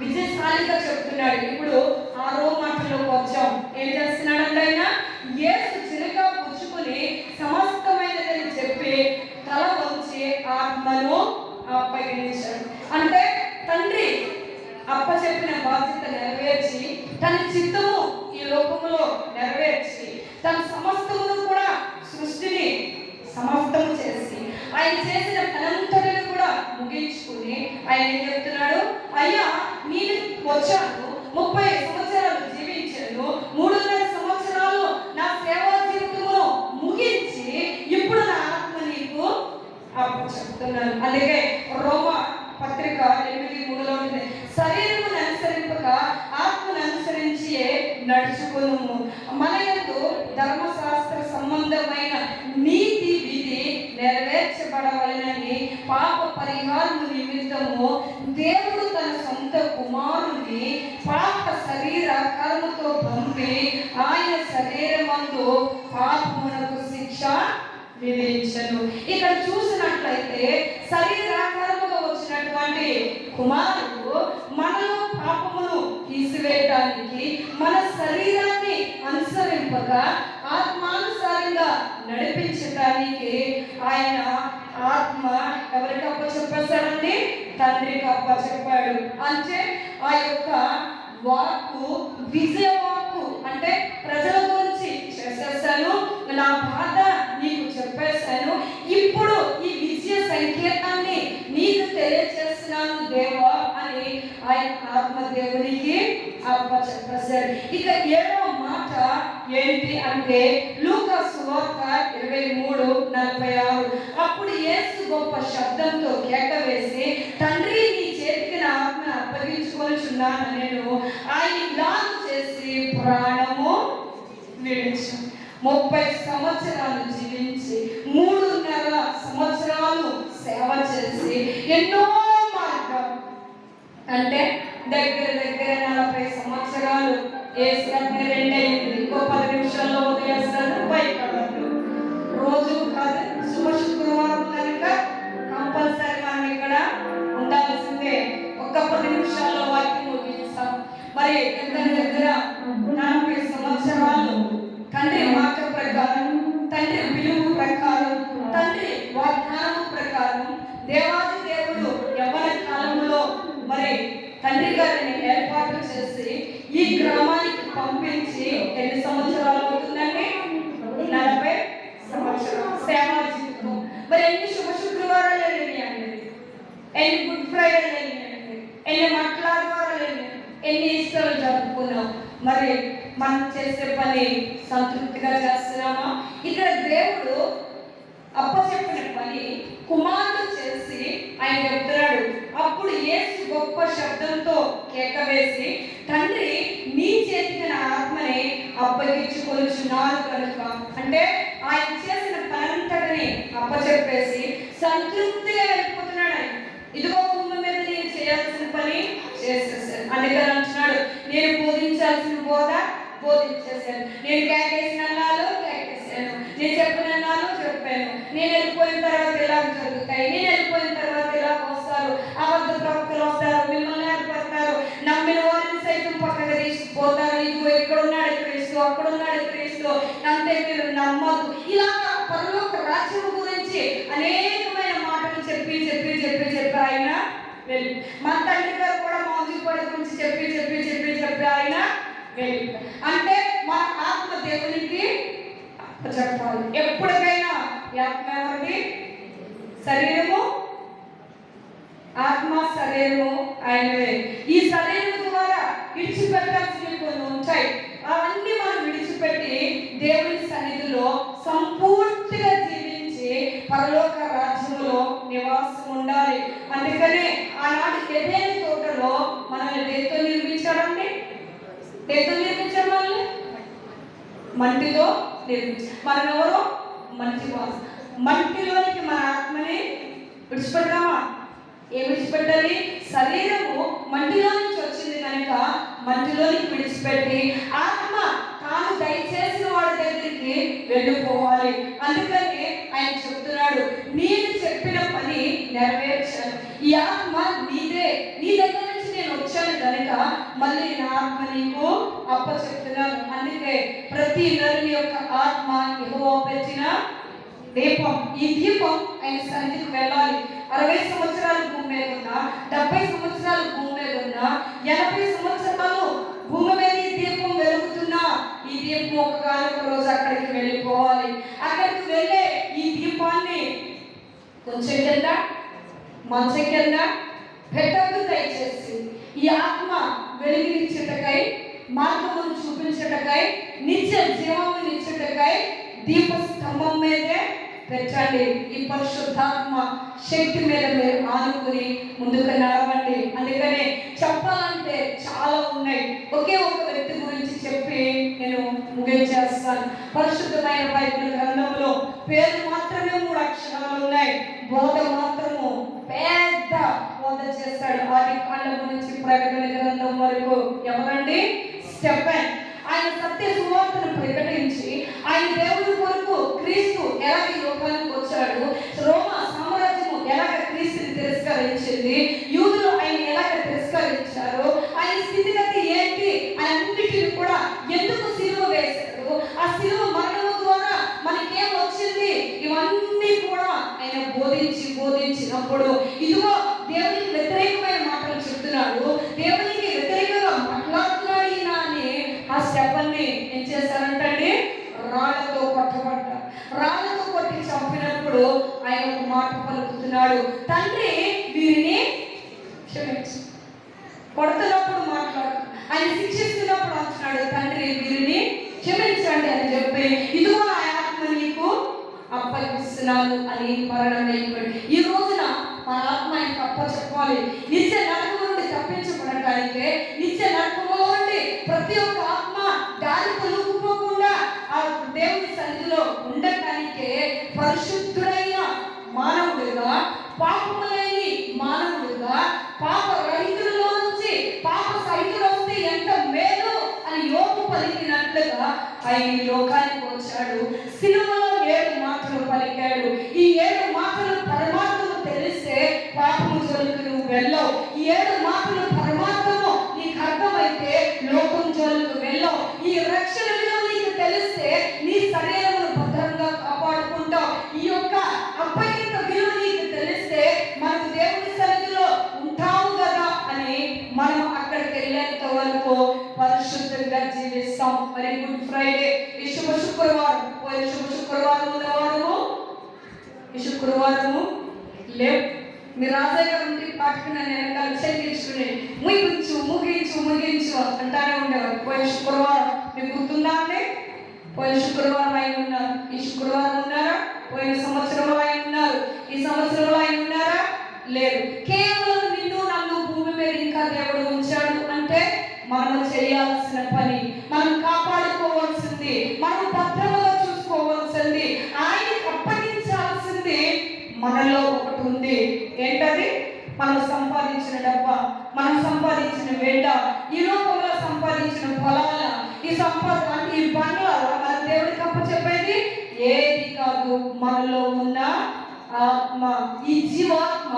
విజయశాలిగా చెప్తున్నాడు. ఇప్పుడు 6వ మాటలోకి వచ్చాం. ఏం చేస్తున్నాడు అంటే ఆయన యేసు చిరక పుచ్చుకొని తన చిత్తము ఈ లోకములో నెరవేర్చి తన సమస్తమును కూడా సృష్టిని సమస్తము చేసి ఆయన చేసిన పనంతటిని కూడా ముగించుకుని ఆయన ఏం చెప్తున్నాడు, అయ్యా నేను వచ్చాను, 30 సంవత్సరాలు జీవించాను, 3.5 సంవత్సరాలు నా సేవా జీవితంలో ముగించి ఇప్పుడు నా ఆత్మ నీకు చెప్తున్నాను. అందుకే రోమా పత్రిక 8:3లో ఉంది, శరీరమును అనుసరింపక ఆత్మను అనుసరించి నడుచుకును, మన యందు ధర్మశాస్త్ర సంబంధమైన నీతి విధి నెరవేర్చబడవలెనని పాప పరిహారము నిమిత్తము దేవుడు తన సొంత కుమారుని పాప శరీర కర్మతో పంపి ఆయన శరీరమందు పాపమునకు శిక్ష విధించను. ఇక్కడ చూసినట్లయితే శరీరాకారముగా వచ్చినటువంటి కుమారుడు మనలో పాపమును తీసివేయడానికి, మన శరీరాన్ని అనుసరింపక ఆత్మానుసారంగా నడిపించడానికి ఆయన ఆత్మ ఎవరికి అప్పచెప్పేశాడండి? తండ్రికి అప్పచెప్పాడు. అంటే ఆ యొక్క వాక్కు విజయవాక్కు, అంటే ప్రజల గురించి చేసేసాను, నా బాధ నీకు చెప్పేశాను, ఇప్పుడు ఈ విజయ సంకేతాన్ని నీకు తెలియజేస్తున్నాను దేవా అని ఆయన ఆత్మ దేవునికి అప్పచెప్పేశాడు. ఇక 7వ మాట ఏంటి అంటే లూకా సువార్త 23:46, అప్పుడు యేసు గొప్ప శబ్దంతో కేక వేసి, తండ్రి నీ చేతికి నా ఆత్మను అప్పగించుకొనుచున్నాను నేను. ఆయన ఇలాగ చేసి ప్రాణము విడిచాడు. 30 సంవత్సరాలు జీవించి 3.5 సంవత్సరాలు సేవ చేసి ఎన్నో మార్గాలు, అంటే దగ్గర 40 సంవత్సరాలు ఏసీ రెండైంది. ఇంకో 10 నిమిషాల్లో వదిలేస్తారు భయపడద్దు. రోజు కాదు, శుభ శుక్రవారం కనుక కంపల్సరీ మనం ఇక్కడ ఉండాల్సిందే. ఒక 10 నిమిషాల్లో వాక్యం ముగిస్తాం. మరి దగ్గర 40 సంవత్సరాలు తండ్రి మాట ప్రకారం, తండ్రి పిలుపు ప్రకారం, తండ్రి వాగ్దానం ప్రకారం దేవాది దేవుడు యవ్వన కాలంలో మరి తండ్రి గారిని ఏర్పాటు చేసి ఈ గ్రామానికి పంపించి ఎన్ని సంవత్సరాలు అవుతుందండి? 40 సంవత్సరాలు సేవా జీవితం. మరి ఎన్ని శుభ శుక్రవారాలు వెళ్ళినాయండి, ఎన్ని గుడ్ ఫ్రైడే వెళ్ళినాయండి, ఎన్ని మట్లాడవారాలు వెళ్ళినాయి, ఎన్ని ఈస్టర్లు జరుపుకున్నాం. మరి మనం చేసే పని సంతృప్తిగా చేస్తున్నామా? ఇక్కడ దేవుడు అప్పచెప్పిన పని కుమారుడు చేసి ఆయన చెప్తున్నాడు. అప్పుడు యేసు గొప్ప శబ్దంతో కేక వేసి, తండ్రి నీ చేతికి నా ఆత్మని అప్పగించుకొనుచున్నాను కనుక, అంటే ఆయన చేసిన పనంతటిని అప్పచెప్పేసి సంతృప్తిగా వెళ్ళిపోతున్నాడు. ఆయన ఇదిగో భూమి మీద నేను చేయాల్సిన పని చేసేసాను. అందుకని అంటున్నాడు, నేను బోధించాల్సిన బోధ బోధించేశాను, నేను కేకేసిన అన్నాలు కేకేసాను, నేను చెప్పిన అన్నాలు చెప్పాను, నేను వెళ్ళిపోయిన తర్వాత ఇలా జరుగుతాయి, నేను వెళ్ళిపోయిన తర్వాత ఇలా వస్తారు, అబద్ధ ప్రవక్తలు వస్తారు, మిమ్మల్ని ఏర్పడతారు, నమ్మిన వారిని సైతం పక్కన తీసుకుపోతారు, ఇదిగో ఎక్కడున్నాడు క్రీస్తు, అక్కడున్నాడు క్రీస్తు, అంతే మీరు నమ్మదు. ఇలాగా పరలోక రాజ్యం గురించి అనేకమైన మాటలు చెప్పి ఆయన వెళ్ళి, మా తండ్రి గారు కూడా మౌజిపడి గురించి చెప్పి ఆయన వెళ్ళి, అంటే మన ఆత్మ దేవునికి చెప్పాలి. ఎప్పటికైనా ఆత్మ ఎవరిది? శరీరము, ఆత్మ శరీరము ఆయనవే. ఈ శరీరం ద్వారా విడిచిపెట్టాల్సినవి కొన్ని ఉంటాయి. అవన్నీ మనం విడిచిపెట్టి దేవుని సన్నిధిలో సంపూర్తిగా జీవించి పరలోక రాజ్యంలో నివాసం ఉండాలి. అందుకనే ఆనాడు ఏదైనా తోటలో మనల్ని దేంతో నిర్మించాడండి? దేంతో నిర్మించాడు? మనల్ని మంటితో నిర్మించాడు. మనం ఎవరో మంచి వాసు. మంటిలోనికి మన ఆత్మని విడిచిపెట్టామా? ఏం విడిచిపెట్టాలి? శరీరము మంటిలో నుంచి వచ్చింది కనుక మంటిలోనికి విడిచిపెట్టి ఆత్మ తాను దయచేసిన వాడి దగ్గరికి వెళ్ళిపోవాలి. అందుకని ఆయన చెప్తున్నాడు, నేను చెప్పిన పని నెరవేర్చాను, ఈ ఆత్మ నీదే, నీ దగ్గర నుంచి నేను వచ్చాను కనుక మళ్ళీ నా ఆత్మ నీకు అప్పచెప్తున్నాను. అందుకే ప్రతి నరుని యొక్క ఆత్మ యెహోవా పెట్టిన దీపం. ఈ దీపం ఆయన సన్నిధికి వెళ్ళాలి. 60 సంవత్సరాలు భూమి మీద ఉన్నా, 70 సంవత్సరాలు భూమి మీద ఉన్నా, 80 సంవత్సరాలు భూమి మీద దీపం ఒకగానొక రోజు అక్కడికి వెళ్ళిపోవాలి. అక్కడికి వెళ్ళే ఈ దీపాన్ని కొంచెం కింద మంచం కింద పెట్టద్దు దయచేసి. ఈ ఆత్మ వెలుగునిచ్చుటకై, మార్గమును చూపించుటకై, నిత్య జీవమును ఇచ్చుటకై దీపస్తంభం మీదే పెట్టండి. ఈ పరిశుద్ధాత్మ శక్తి మీద మీరు ఆనుకుని ముందుకు నడవండి. అందుకనే చెప్పాలంటే చాలా ఉన్నాయి. ఒకే ఒక వ్యక్తి గురించి చెప్పి నేను ముగించేస్తాను. పరిశుద్ధమైన బైబిల్ గ్రంథంలో పేరు మాత్రమే 3 అక్షరాలు ఉన్నాయి. బోధ మాత్రము పెద్ద బోధ చేస్తాడు. ఆది కాండం నుంచి ప్రకటన గ్రంథం వరకు. ఎవరండి? స్టెఫెన్. ఆయన సత్య సువార్తను ప్రకటించి ఆయన దేవుడి కొరకు క్రీస్తు ఎలా ఈ లోకానికి వచ్చాడు, రోమా సామ్రాజ్యము ఎలాగ క్రీస్తుని తిరస్కరించింది, యూదులు ఆయన ఎలాగ తిరస్కరించారు, ఆయన స్థితిగతి ఏంటి, అన్నిటిని కూడా ఎందుకు సిలువ వేశాడు, ఆ సిలువ మరణము ద్వారా మనకేం వచ్చింది, ఇవన్నీ కూడా ఆయన బోధించినప్పుడు ఇదిగో దేవునికి వ్యతిరేకమైన మాటలు చెప్తున్నాడు, దేవునికి వ్యతిరేకంగా మాట్లాడుతున్నాడు ఈయన అని ఆ స్టెఫెన్ని ఏం చేశారంటండి? రాళ్లతో కొట్టబడ్డారు. రాళ్లతో కొట్టి చంపినప్పుడు ఆయన ఒక మాట పలుకుతున్నాడు, తండ్రి వీరిని క్షమించు. కొడుతున్నప్పుడు మాట్లాడు, ఆయన శిక్షిస్తున్నప్పుడు అంటున్నాడు, తండ్రి వీరిని క్షమించండి అని చెప్పి ఇదిగో నా ఆత్మ నీకు అప్పగిస్తున్నాను అని మరణం అయిపోయాడు. ఈ రోజున మన ఆత్మ ఆయనకు అప్పచెప్పాలి. నిత్య నరకము నుండి తప్పించబడటానికే, నిత్య నరకములో నుండి ప్రతి ఒక్క ఆత్మ దారి తొలగిపోకుండా ఆ దేవుని సన్నిధిలో ఉండటానికే పరిశుద్ధుడైన మానవుడిగా, పాపము లేని మానవుడిగా, పాప రహితులలో నుంచి పాప సహితులు వస్తే ఎంత మేలు అని యోగు పలికినట్లుగా ఆయన ఈ లోకానికి వచ్చాడు. సిలువలో 7 మాటలు పలికాడు. ఈ 7 మాటలు పరమాత్మను తెలిస్తే పాపము జోలికి నువ్వు వెళ్ళవు. ఈ 7 మాటలు పరమాత్మను నీకు అర్థమైతే లోకం జోలికి వెళ్ళవు. ఈ రక్షణ విలువ నీకు తెలిస్తే నీ శరీరమును భద్రంగా కాపాడుకుంటావు. ఈ యొక్క అప్పగింత విలువ నీకు తెలిస్తే మనకు దేవుని సన్నిధిలో ఉంటాము కదా అని మనం అక్కడికి వెళ్ళేంత వరకు పరిశుద్ధంగా జీవిస్తాం. మరి గుడ్ ఫ్రైడే, ఈ శుభ శుక్రవారం, ఈ శుక్రవారము లేవు. మీరు రాజయ్య గారు ఉంటే పాటకు నన్ను వెనకాల చెల్లించుకుని ముగించు అంటానే ఉండేవారు. పోయిన శుక్రవారం మీకు గుర్తుందా అండి? పోయిన శుక్రవారం ఆయన ఉన్నారు, ఈ శుక్రవారం ఉన్నారా? పోయిన సంవత్సరంలో ఆయన ఉన్నారు, ఈ సంవత్సరంలో ఆయన ఉన్నారా? లేదు. కేవలం నిన్ను నన్ను భూమి మీద ఇంకా దేవుడు ఉంచాడు అంటే మనం చేయాల్సిన పని, మనం కాపాడుకోవాల్సింది, మనం భద్రముగా చూసుకోవాల్సింది, ఆయనకి అప్పగించాల్సింది మనలో ఒకటి ఉంది. ఏంటది? మనం సంపాదించిన డబ్బా, మనం సంపాదించిన వెంట, ఈ లోకంలో సంపాదించిన ఫలాల, ఈ సంపాదన అంటే ఈ బండ్ల మన దేవుడికి అప్పచెప్పేది ఏది కాదు. మనలో ఉన్న ఆత్మ, ఈ జీవాత్మ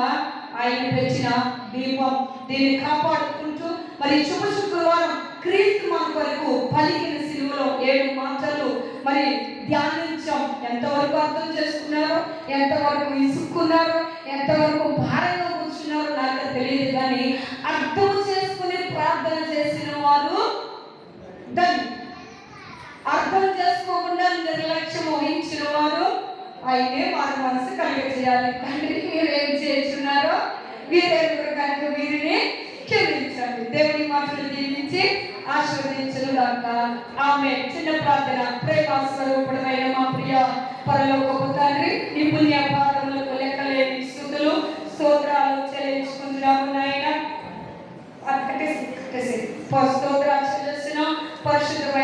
ఆయన తెచ్చిన దీపం. దీన్ని కాపాడుకుంటూ మరి శుభ శుక్రవారం క్రీస్తు మన కొరకు పలికిన సిలువలో 7 మాటలు మరి ధ్యానించాం. ఎంతవరకు అర్థం చేసుకున్నారో, ఎంతవరకు ఇసుక్కున్నారో, ఎంతవరకు భారంగా కూర్చున్నారో నాకు తెలియదు. కానీ అర్థం చేసుకుని ప్రార్థన చేసిన వారు అర్థం చేసుకోకుండా నిర్లక్ష్యం వహించిన వారు ఆయనే వారి మనసు కలిగజేయాలి. తండ్రి మీరేం చేస్తున్నారో వీరెవరు కనుక వీరిని క్షమించండి. దేవుడి మాటలు దీవించి ఆశీర్వదించను గాక. ఆమె చిన్న ప్రార్థన. ప్రేమ స్వరూపుడమైన మా ప్రియ పరలోకపు తండ్రి, నీ పుణ్య పాదములకు లెక్కలేని స్తుతులు స్తోత్రాలు చెల్లించుకుంటున్నాము నాయన. స్తోత్రాలు చెల్లిస్తున్నాం. పరిశుద్ధమైన